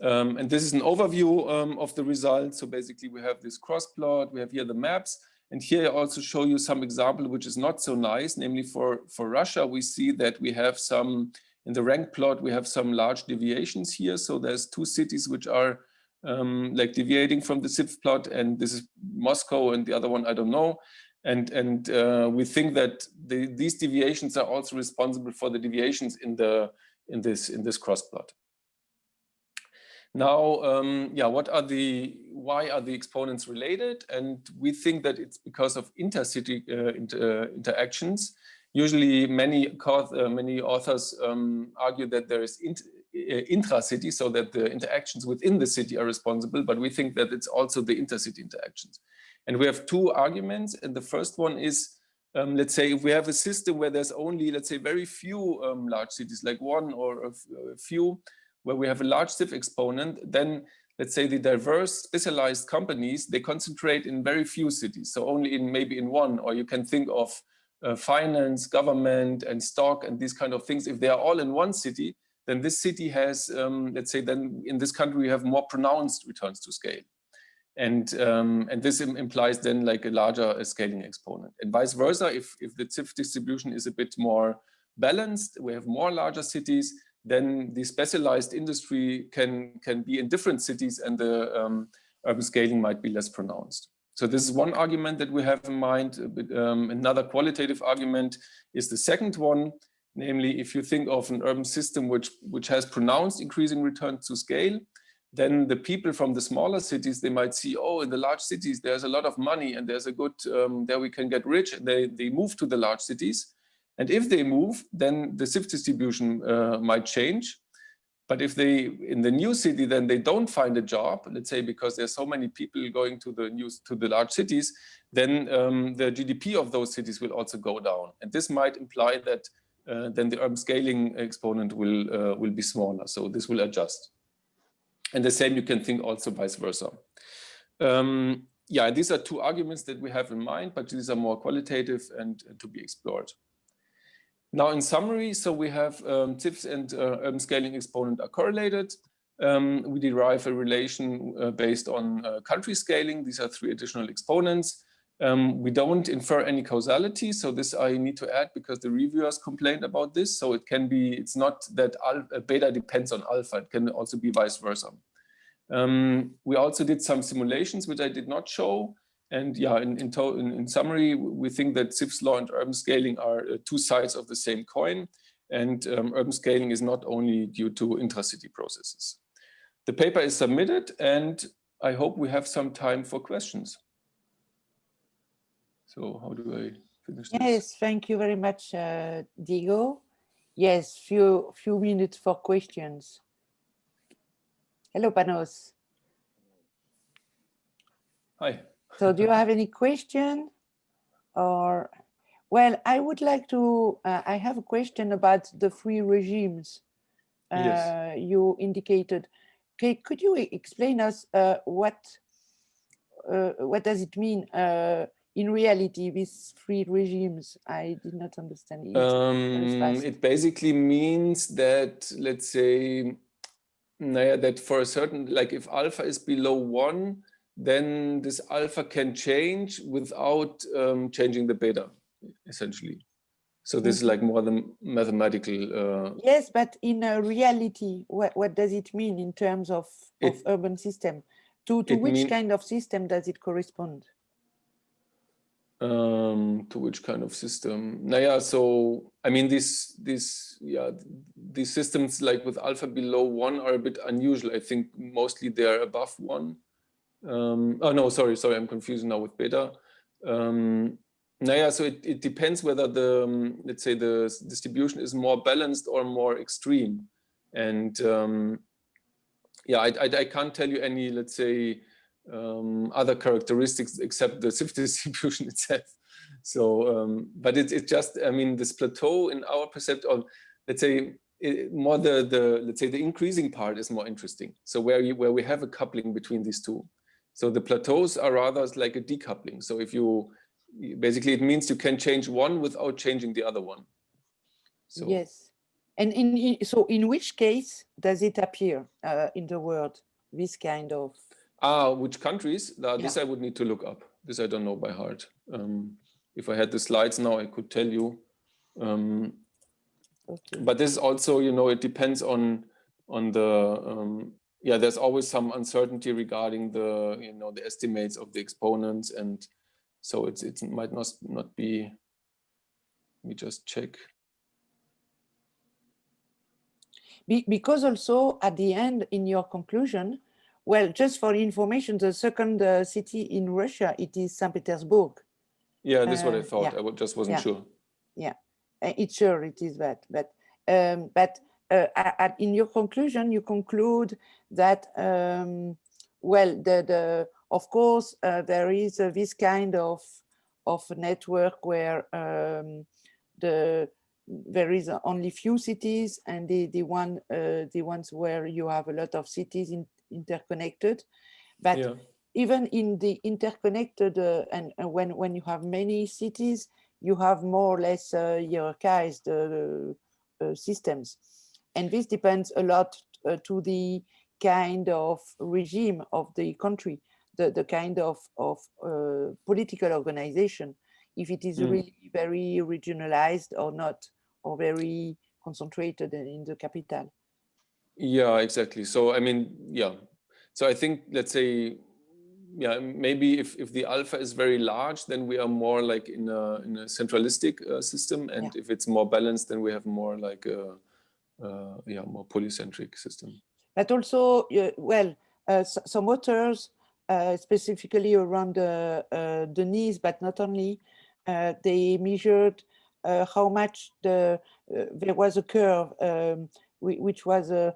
And this is an overview of the results. So basically we have this cross plot, we have here the maps, and here I also show you some example which is not so nice, namely for Russia, we see that we have some, in the rank plot, we have some large deviations here. So there's 2 cities which are like deviating from the Zipf plot, and this is Moscow and the other one, I don't know. And we think that these deviations are also responsible for the deviations in this cross plot. Now, yeah, why are the exponents related? And we think that it's because of intercity interactions. Usually many authors argue that there is intra-city, so that the interactions within the city are responsible, but we think that it's also the intercity interactions. And we have 2 arguments. And the first one is, let's say if we have a system where there's only, let's say, very few large cities, like 1 or a few, where we have a large Zipf exponent, then let's say the diverse specialized companies, they concentrate in very few cities. So only maybe in 1, or you can think of finance, government, and stock, and these kind of things. If they are all in 1 city, then this city has, let's say, then in this country we have more pronounced returns to scale. And this implies then like a larger scaling exponent. And vice versa, if the Zipf distribution is a bit more balanced, we have more larger cities, then the specialized industry can be in different cities, and the urban scaling might be less pronounced. So this is one argument that we have in mind. Another qualitative argument is the second one, namely if you think of an urban system which has pronounced increasing returns to scale, then the people from the smaller cities, they might see, oh, in the large cities there's a lot of money and there's a good, there we can get rich, and they move to the large cities. And if they move, then the Zipf distribution might change. But if they, in the new city, then they don't find a job, let's say because there's so many people going to the large cities, then the GDP of those cities will also go down. And this might imply that then the urban scaling exponent will be smaller. So this will adjust. And the same you can think also vice versa. Yeah, these are 2 arguments that we have in mind, but these are more qualitative and to be explored. Now, in summary, so we have Zipf's and urban scaling exponent are correlated. We derive a relation based on country scaling. These are 3 additional exponents. We don't infer any causality. So this I need to add because the reviewers complained about this. So it can be, it's not that beta depends on alpha. It can also be vice versa. We also did some simulations, which I did not show. And yeah, in summary, we think that Zipf's law and urban scaling are two sides of the same coin. And urban scaling is not only due to intracity processes. The paper is submitted, and I hope we have some time for questions. So how do I finish this? Yes, thank you very much, Diego. Yes, few minutes for questions. Hello, Panos. Hi. So do you have any question? Or, well, I would like to, I have a question about the three regimes Yes. you indicated. Okay, could you explain us what does it mean in reality, these three regimes? I did not understand it. It basically means that, let's say, that for a certain, like if alpha is below 1, then this alpha can change without changing the beta, essentially. So this is like more the mathematical. Yes, but in reality, what does it mean in terms of urban system? To which kind of system does it correspond? To which kind of system? Naja, so I mean, these systems like with alpha below 1 are a bit unusual. I think mostly they're above 1. Oh no, sorry, I'm confusing now with beta. Naja, so it depends whether the let's say the distribution is more balanced or more extreme, and yeah, I can't tell you any, let's say, other characteristics except the Zipf distribution itself. So, but it's just, I mean, this plateau in our perception, or let's say more let's say the increasing part is more interesting. So where we have a coupling between these two. So the plateaus are rather like a decoupling. So if you basically, it means you can change one without changing the other one. So, yes. And so in which case does it appear in the world, this kind of? Which countries? This I would need to look up. This I don't know by heart. If I had the slides now, I could tell you. Okay. But this is also, you know, it depends on the, there's always some uncertainty regarding the, you know, the estimates of the exponents. And so it might not be, let me just check. Because also at the end in your conclusion, well, just for information, the second city in Russia, it is St. Petersburg. Yeah, that's what I thought. I just wasn't sure. Yeah, it's sure it is that. But in your conclusion, you conclude that, well, of course, there is this kind of network where there is only few cities, and the ones where you have a lot of cities interconnected, but even in the interconnected and when you have many cities, you have more or less hierarchized systems, and this depends a lot to the kind of regime of the country, the kind of political organization, if it is really very regionalized or not, or very concentrated in the capital. Yeah, exactly. So I mean, so I think, let's say, maybe if the alpha is very large, then we are more like in a centralistic system, and if it's more balanced, then we have more like a more polycentric system. But also, well, some authors, specifically around the knees, but not only, they measured how much there was a curve which was a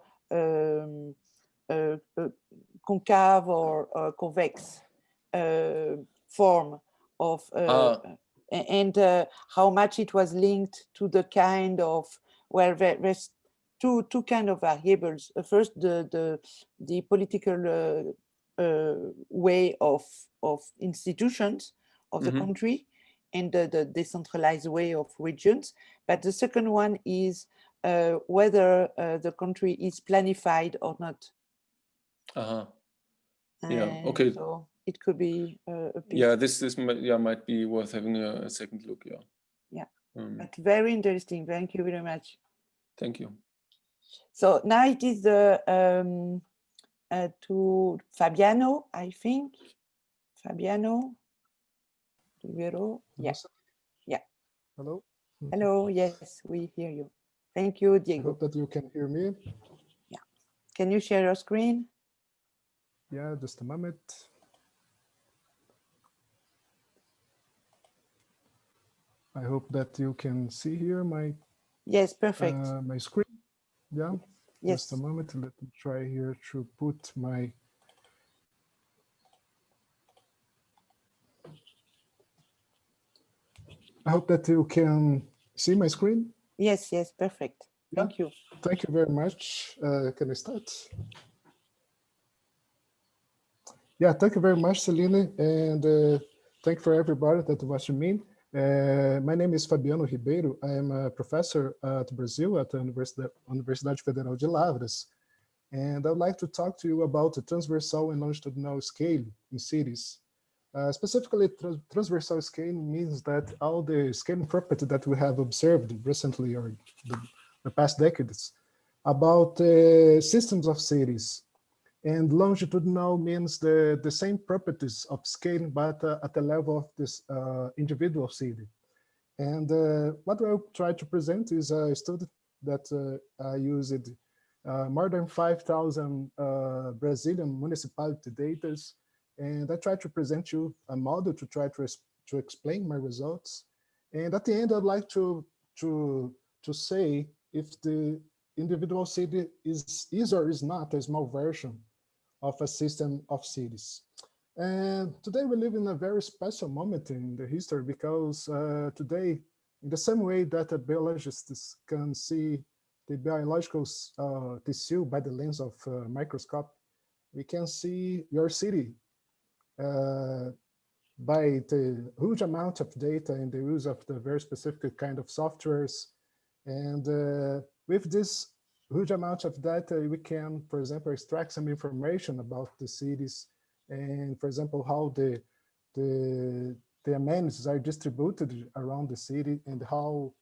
concave or convex form of, and how much it was linked to the kind of, well, there's two kind of variables. First, the political way of institutions of the country, and the decentralized way of regions. But the second one is whether the country is planified or not. Yeah. Okay. So it could be a piece. Yeah, this might be worth having a second look. Yeah. But very interesting. Thank you very much. Thank you. So now it is to Fabiano, I think. Fabiano. Ribeiro. Yeah. Yeah. Hello. Hello. Yes, we hear you. Thank you, I Diego. hope that you can hear me. Yeah. Can you share your screen? Yeah, just a moment. I hope that you can see here my my screen. Yeah. Yes. Just a moment. Let me try here to put my. I hope that you can see my screen. Yes, yes, perfect. Yeah. Thank you. Thank you very much. Can I start? Yeah, thank you very much, Celine, and thank you for everybody that watched me. My name is Fabiano Ribeiro. I am a professor at Brazil at the Universidade Federal de Lavras, and I'd like to talk to you about the transversal and longitudinal scale in cities. Specifically, transversal scale means that all the scaling property that we have observed recently or the past decades about systems of cities. And longitudinal means the same properties of scaling, but at the level of this individual city. And what I'll try to present is a study that I used more than 5,000 Brazilian municipality data. And I try to present you a model to try to explain my results. And at the end, I'd like to say if the individual city is or is not a small version of a system of cities. And today we live in a very special moment in the history because today, in the same way that a biologist can see the biological tissue by the lens of a microscope, we can see your city by the huge amount of data and the use of the very specific kind of softwares. And with this huge amount of data, we can, for example, extract some information about the cities and, for example, how the amenities are distributed around the city and how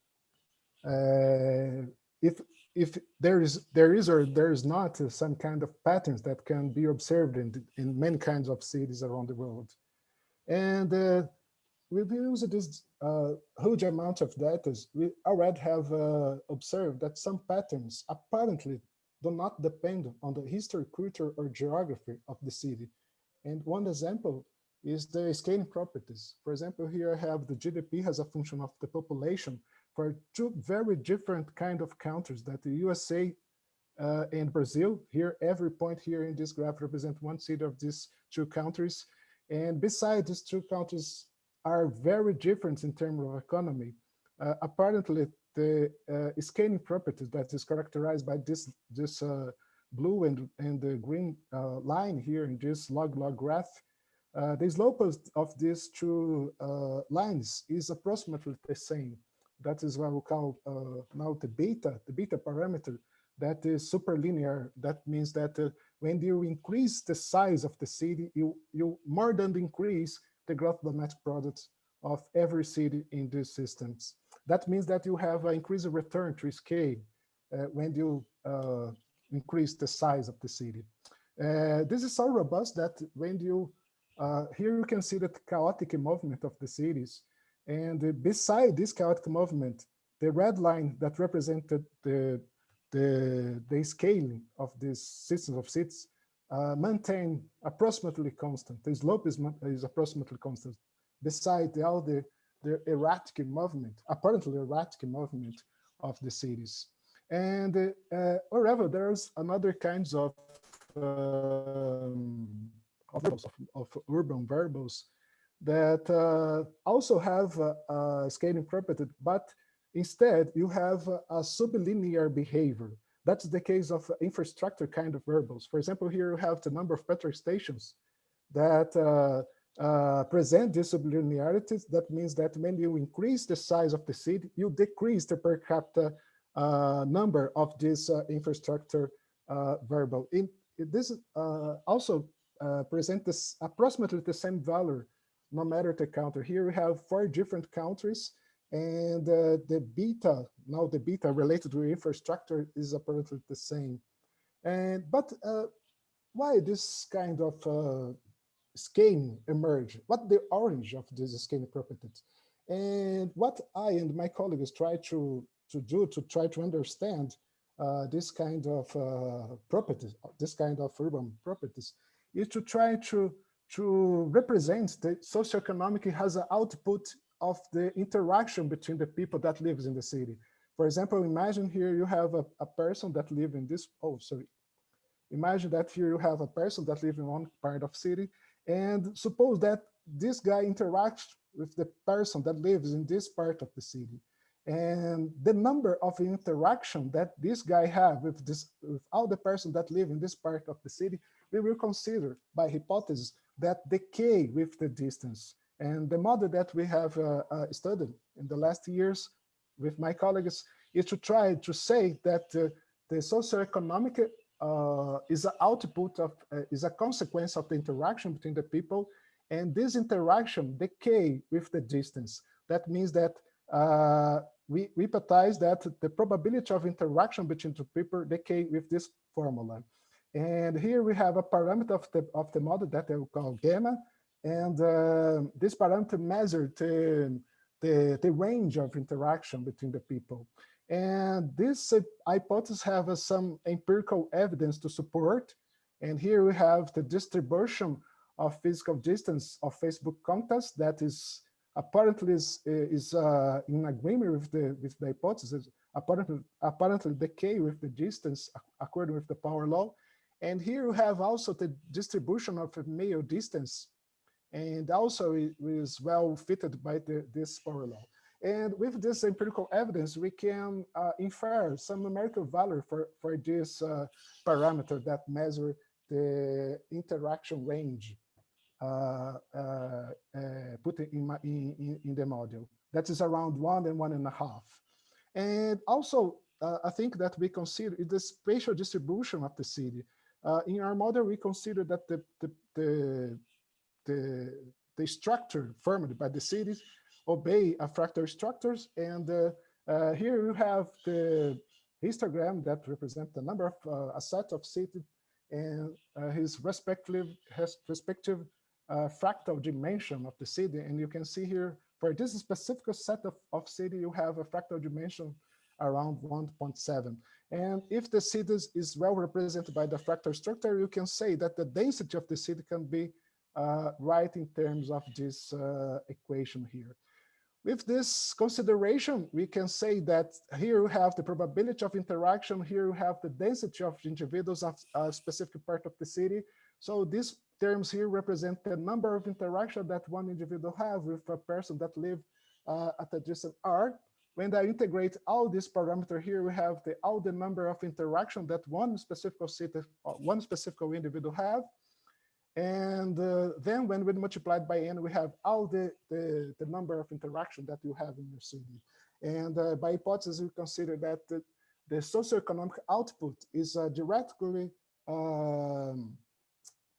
if there is or there is not some kind of patterns that can be observed in many kinds of cities around the world. And we've used this huge amount of data. We already have observed that some patterns apparently do not depend on the history, culture, or geography of the city. And one example is the scaling properties. For example, here I have the GDP as a function of the population for two very different kind of countries that the USA and Brazil. Here, every point here in this graph represents one city of these two countries. And besides, these two countries are very different in terms of economy. Apparently, the scaling properties that is characterized by this blue and the green line here in this log graph, the slope of these two lines is approximately the same. That is what we call now the beta parameter. That is superlinear. That means that when you increase the size of the city, you more than increase the gross domestic product of every city in these systems. That means that you have an increased return to scale when you increase the size of the city. This is so robust that when you, here you can see the chaotic movement of the cities. And beside this chaotic movement, the red line that represented the scaling of these systems of cities maintain approximately constant. The slope is approximately constant. Beside all the erratic movement, apparently erratic movement of the cities. And however, there's another kinds of urban variables that also have a scaling property, but instead you have a sublinear behavior. That's the case of infrastructure kind of variables. For example, here you have the number of petrol stations that present this sublinearity. That means that when you increase the size of the city, you decrease the per capita number of this infrastructure variable. This also present this approximately the same value no matter the country. Here we have 4 different countries, and the beta related to infrastructure is apparently the same. But why this kind of scaling emerge? What the origin of these scaling properties? And what I and my colleagues try to do to try to understand this kind of properties, this kind of urban properties, is to try to represent the socioeconomic as an output of the interaction between the people that lives in the city. For example, imagine here you have a person that lives in this, imagine that here you have a person that lives in one part of city, and suppose that this guy interacts with the person that lives in this part of the city. And the number of interaction that this guy have with all the person that live in this part of the city, we will consider by hypothesis that decay with the distance. And the model that we have studied in the last years with my colleagues is to try to say that the socioeconomic is an output of, is a consequence of the interaction between the people, and this interaction decay with the distance. That means that we hypothesize that the probability of interaction between two people decay with this formula. And here we have a parameter of the model that I will call gamma, and this parameter measures the range of interaction between the people. And this hypothesis have some empirical evidence to support. And here we have the distribution of physical distance of Facebook contacts that is apparently is in agreement with the hypothesis, apparently decay with the distance according with the power law. And here we have also the distribution of male distance, and also it is well fitted by this power law. And with this empirical evidence, we can infer some numerical value for this parameter that measure the interaction range put in the model. That is around 1 and 1.5. And also, I think that we consider the spatial distribution of the city. In our model, we consider that the structure formed by the cities obey a fractal structures. And here you have the histogram that represents the number of a set of cities and his respective fractal dimension of the city. And you can see here, for this specific set of city, you have a fractal dimension around 1.7. And if the city is well represented by the fractal structure, you can say that the density of the city can be right in terms of this equation here. With this consideration, we can say that here we have the probability of interaction, here we have the density of individuals of a specific part of the city. So these terms here represent the number of interaction that one individual have with a person that live at a distance r. When I integrate all these parameters here, we have all the number of interaction that one specific city, one specific individual have. And then when we multiply by n, we have all the number of interaction that you have in your city. And by hypothesis, we consider that the socioeconomic output is directly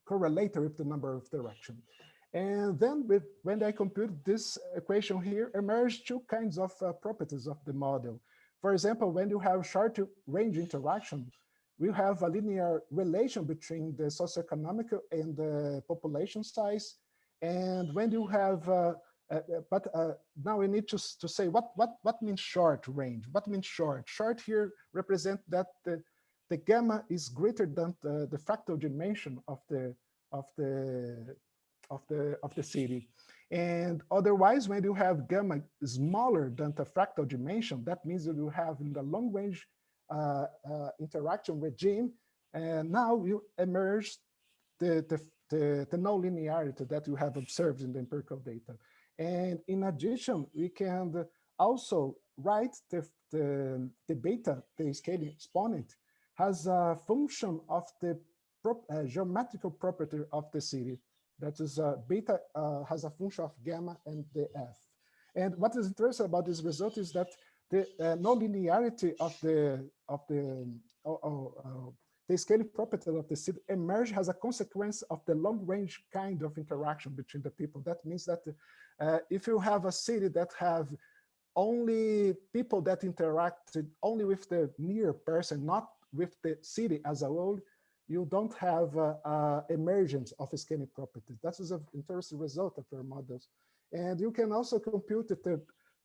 correlated with the number of interaction. And then when I compute this equation here, emerge two kinds of properties of the model. For example, when you have short range interaction, we have a linear relation between the socioeconomic and the population size. And when you have, now we need to say what means short range? What means short? Short here represent that the gamma is greater than the fractal dimension of the city. And otherwise, when you have gamma smaller than the fractal dimension, that means that you have in the long range interaction regime, and now you emerge the non-linearity that you have observed in the empirical data. And in addition, we can also write the beta, the scaling exponent, has a function of the geometrical property of the city. That is beta has a function of gamma and the f. And what is interesting about this result is that the non-linearity of the scaling property of the city emerge as a consequence of the long-range kind of interaction between the people. That means that if you have a city that have only people that interact only with the near person, not with the city as a whole, you don't have emergence of scaling properties. That is an interesting result of your models. And you can also compute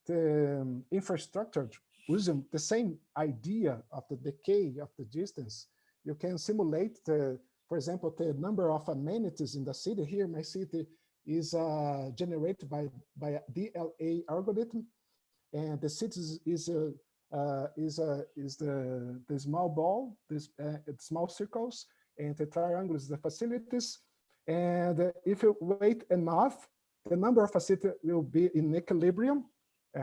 the infrastructure using the same idea of the decay of the distance. You can simulate, for example, the number of amenities in the city. Here, my city is generated by a DLA algorithm, and the city is the small ball, this small circles, and the triangle is the facilities. And if you wait enough, the number of facilities will be in equilibrium.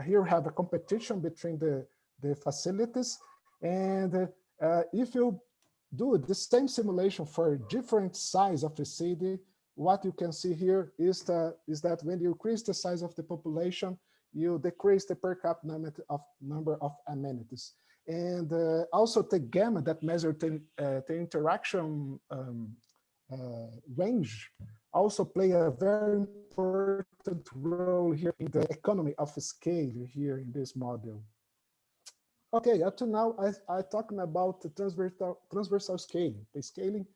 Here we have a competition between the facilities. And if you do the same simulation for different size of the city, what you can see here is that when you increase the size of the population, you decrease the per capita number of amenities. And also the gamma that measures the interaction range also play a very important role here in the economy of scale here in this model. Okay, up to now, I'm talking about the transversal scaling, the scaling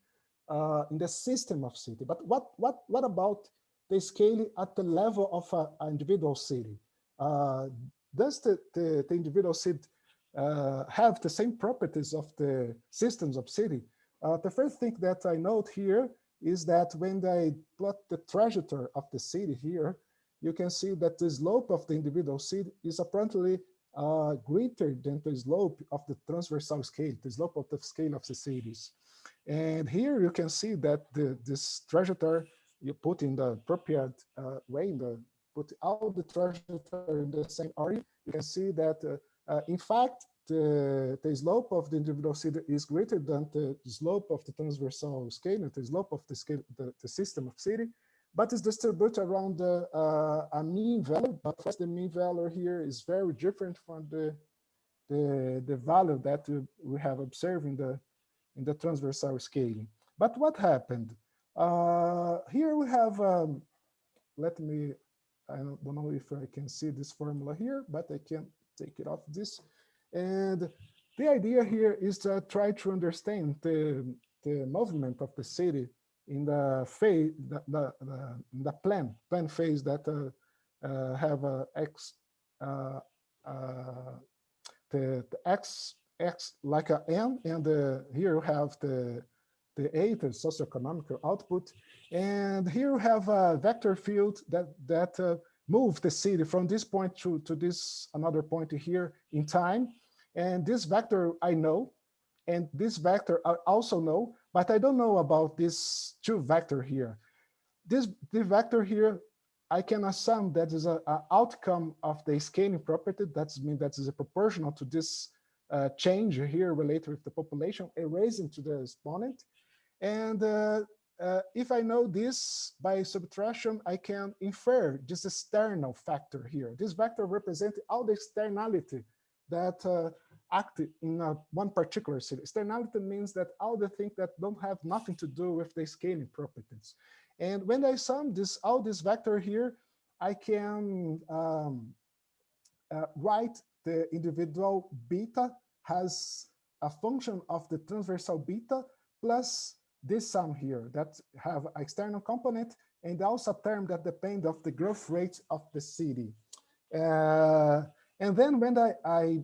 in the system of city. But what about the scaling at the level of an individual city? Does the individual city have the same properties of the systems of city? The first thing that I note here is that when I plot the trajectory of the city here, you can see that the slope of the individual city is apparently greater than the slope of the transversal scale, the slope of the scale of the cities. And here you can see that this trajectory you put in the appropriate way, put all the trajectory in the same area. You can see that in fact, the slope of the individual city is greater than the slope of the transversal scale, and the slope of the scale, the system of city, but it's distributed around a mean value. But the mean value here is very different from the value that we have observed in the transversal scaling. But what happened? Here we have, let me, I don't know if I can see this formula here, but I can take it off this. And the idea here is to try to understand the movement of the city in the phase, the plan phase that have the x like a n, and here you have the A, the socioeconomic output, and here you have a vector field that move the city from this point to this another point here in time. And this vector I know, and this vector I also know, but I don't know about this two vector here. The vector here, I can assume that is an outcome of the scaling property. That means that is proportional to this change here related with the population, erasing to the exponent. And if I know this by subtraction, I can infer this external factor here. This vector represents all the externality that act in one particular city. Externality means that all the things that don't have nothing to do with the scaling properties. And when I sum all this vector here, I can write the individual beta has a function of the transversal beta plus this sum here that have an external component, and also a term that depends of the growth rate of the city. And then when I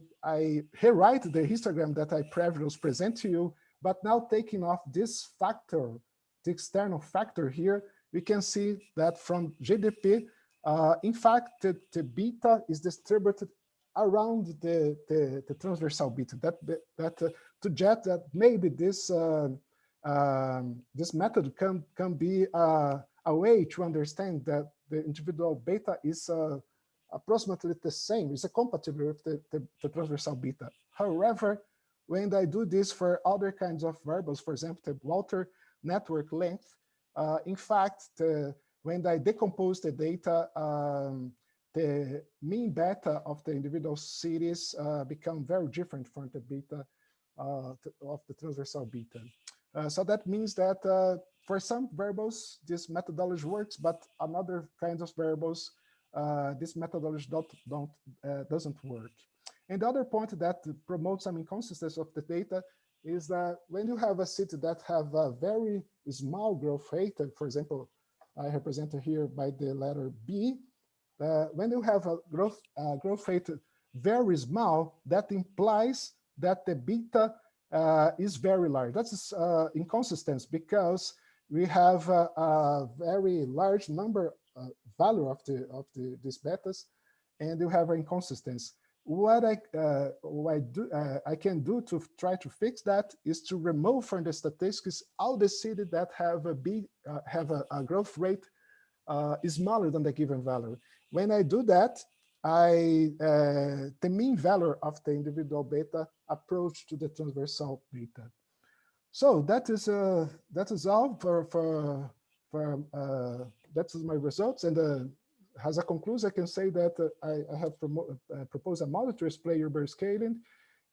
rewrite the histogram that I previously present to you, but now taking off this factor, the external factor here, we can see that from GDP, in fact, the beta is distributed around the transversal beta. That suggests that maybe this this method can be a way to understand that the individual beta is approximately the same, is compatible with the transversal beta. However, when I do this for other kinds of variables, for example, the Walter network length, in fact, when I decompose the data, the mean beta of the individual cities become very different from the beta of the transversal beta. So that means that for some variables, this methodology works, but on other kinds of variables, this methodology doesn't work. And the other point that promotes some inconsistency of the data is that when you have a city that have a very small growth rate, for example, I represent here by the letter B, when you have a growth rate very small, that implies that the beta is very large. That's inconsistent because we have a very large number value of these betas, and you have an inconsistency. What I can do to try to fix that is to remove from the statistics all the cities that have a growth rate is smaller than the given value. When I do that, the mean value of the individual beta approach to the transversal beta. So that is all for that is my results. And as a conclusion, I can say that I have proposed a model to explain urban scaling,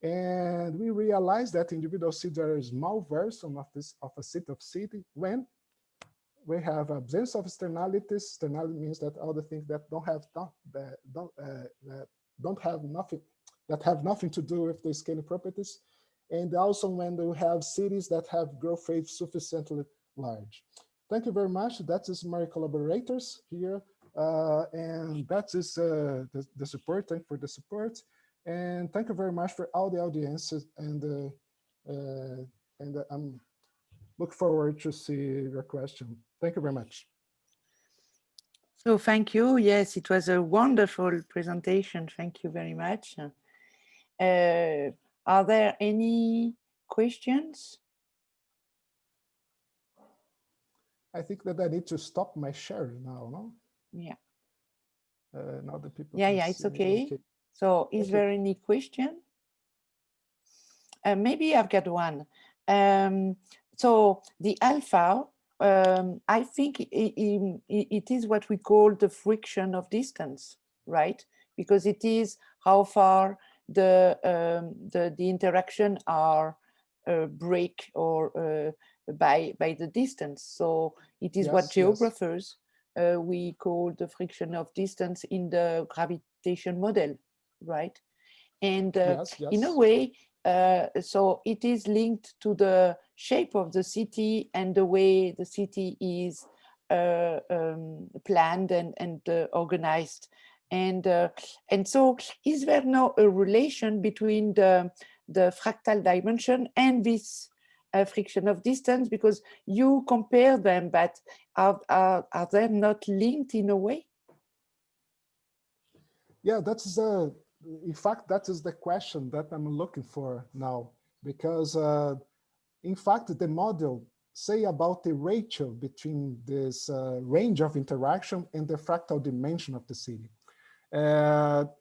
and we realized that individual cities are a small version of a set of city when we have absence of externalities. Externality means that all the things that have nothing to do with the scaling properties, and also when you have cities that have growth rates sufficiently large. Thank you very much. That is my collaborators here, and that is the support. Thank you for the support, and thank you very much for all the audiences. And I'm look forward to see your question. Thank you very much. So thank you. Yes, it was a wonderful presentation. Thank you very much. Are there any questions? I think that I need to stop my share now, no? Yeah. Now the people. Yeah, it's okay. So is there any question? Maybe I've got one. So the alpha, I think it is what we call the friction of distance, right? Because it is how far the interaction are break or by the distance. So it is what geographers we call the friction of distance in the gravitation model, right? And in a way, so it is linked to the shape of the city and the way the city is planned and organized. And so is there now a relation between the fractal dimension and this friction of distance? Because you compare them, but are they not linked in a way? Yeah, that's in fact, that is the question that I'm looking for now, because in fact, the model say about the ratio between this range of interaction and the fractal dimension of the city.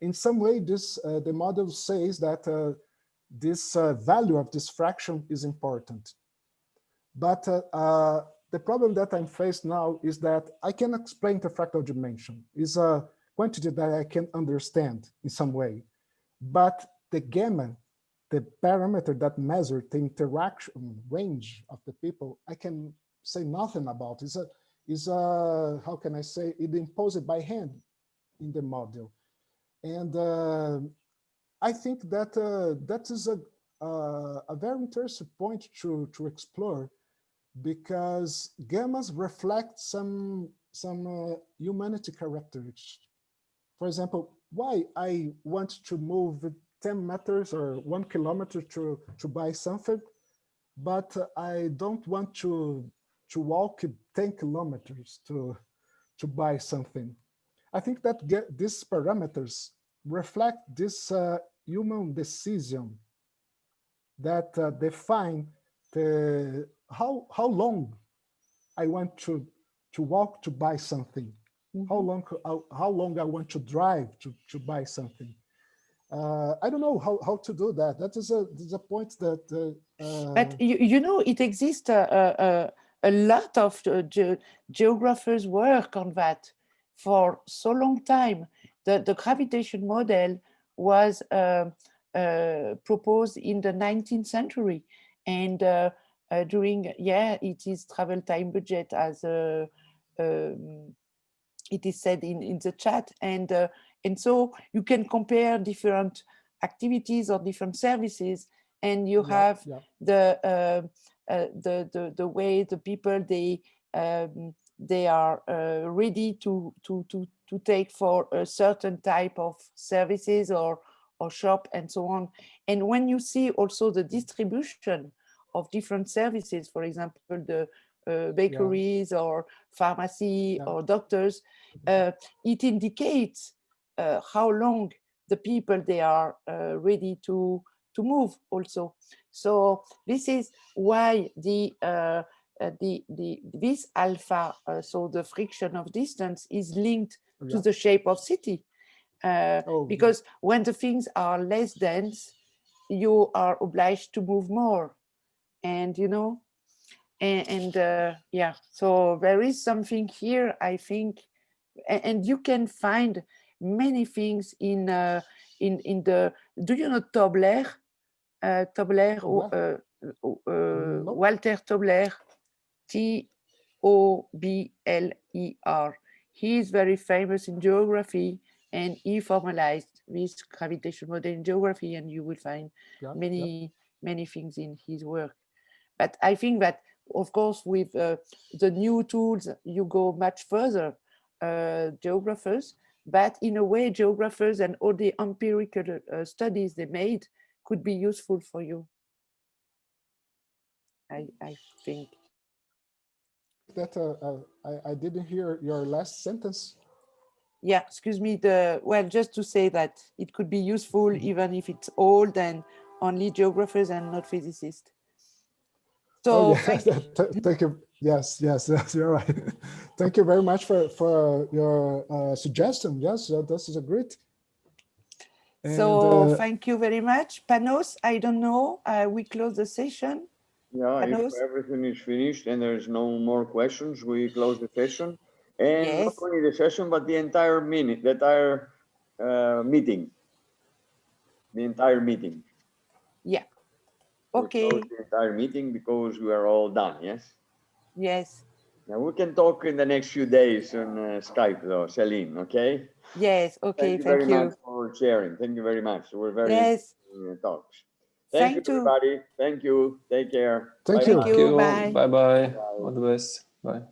In some way, the model says that this value of this fraction is important. But the problem that I'm faced now is that I can explain the fractal dimension. It's a quantity that I can understand in some way. But the gamma, the parameter that measures the interaction range of the people, I can say nothing about. It's how can I say, it imposed by hand in the model. And I think that that is a very interesting point to explore, because gammas reflect some humanity characteristics. For example, why I want to move 10 meters or 1 kilometer to buy something, but I don't want to walk 10 kilometers to buy something. I think that these parameters reflect this human decision that define how long I want to walk to buy something. Mm-hmm. How long I want to drive to buy something. I don't know how to do that. That is a point that. But you know, it exists a lot of geographers work on that for so long time. The gravitation model was proposed in the 19th century, and during it is travel time budget as it is said in the chat, and so you can compare different activities or different services, and you have the way the people they are ready to take for a certain type of services or shop and so on. And when you see also the distribution of different services, for example, the bakeries or pharmacy or doctors, it indicates how long the people they are ready to move also. So this is why this alpha, so the friction of distance, is linked to the shape of city. Because when the things are less dense, you are obliged to move more, and you know, and yeah. So there is something here, I think, and you can find many things in the. Do you know Tobler? Tobler, Walter Tobler, T-O-B-L-E-R. He is very famous in geography, and he formalized this gravitation model in geography, and you will find many things in his work. But I think that, of course, with the new tools, you go much further, geographers, but in a way, geographers and all the empirical studies they made could be useful for you, I think. That I didn't hear your last sentence. Yeah, excuse me. Well, just to say that it could be useful even if it's old and only geographers and not physicists. So thank you. Yes, you're right. Thank you very much for your suggestion. Yes, this is a great. So thank you very much. Panos, I don't know, we close the session. Yeah, Panos? if everything is finished and there's no more questions, we close the session. And not only the session, but the entire meeting. The entire meeting. Yeah. Okay. We close the entire meeting because we are all done, yes? Yes. Now we can talk in the next few days on Skype though, Celine, okay? Yes, okay, thank you very much for sharing. Thank you very much. We're very interesting talks. Thank you, everybody. Thank you. Take care. Thank you. Thank you. Bye. Bye-bye. All the best. Bye.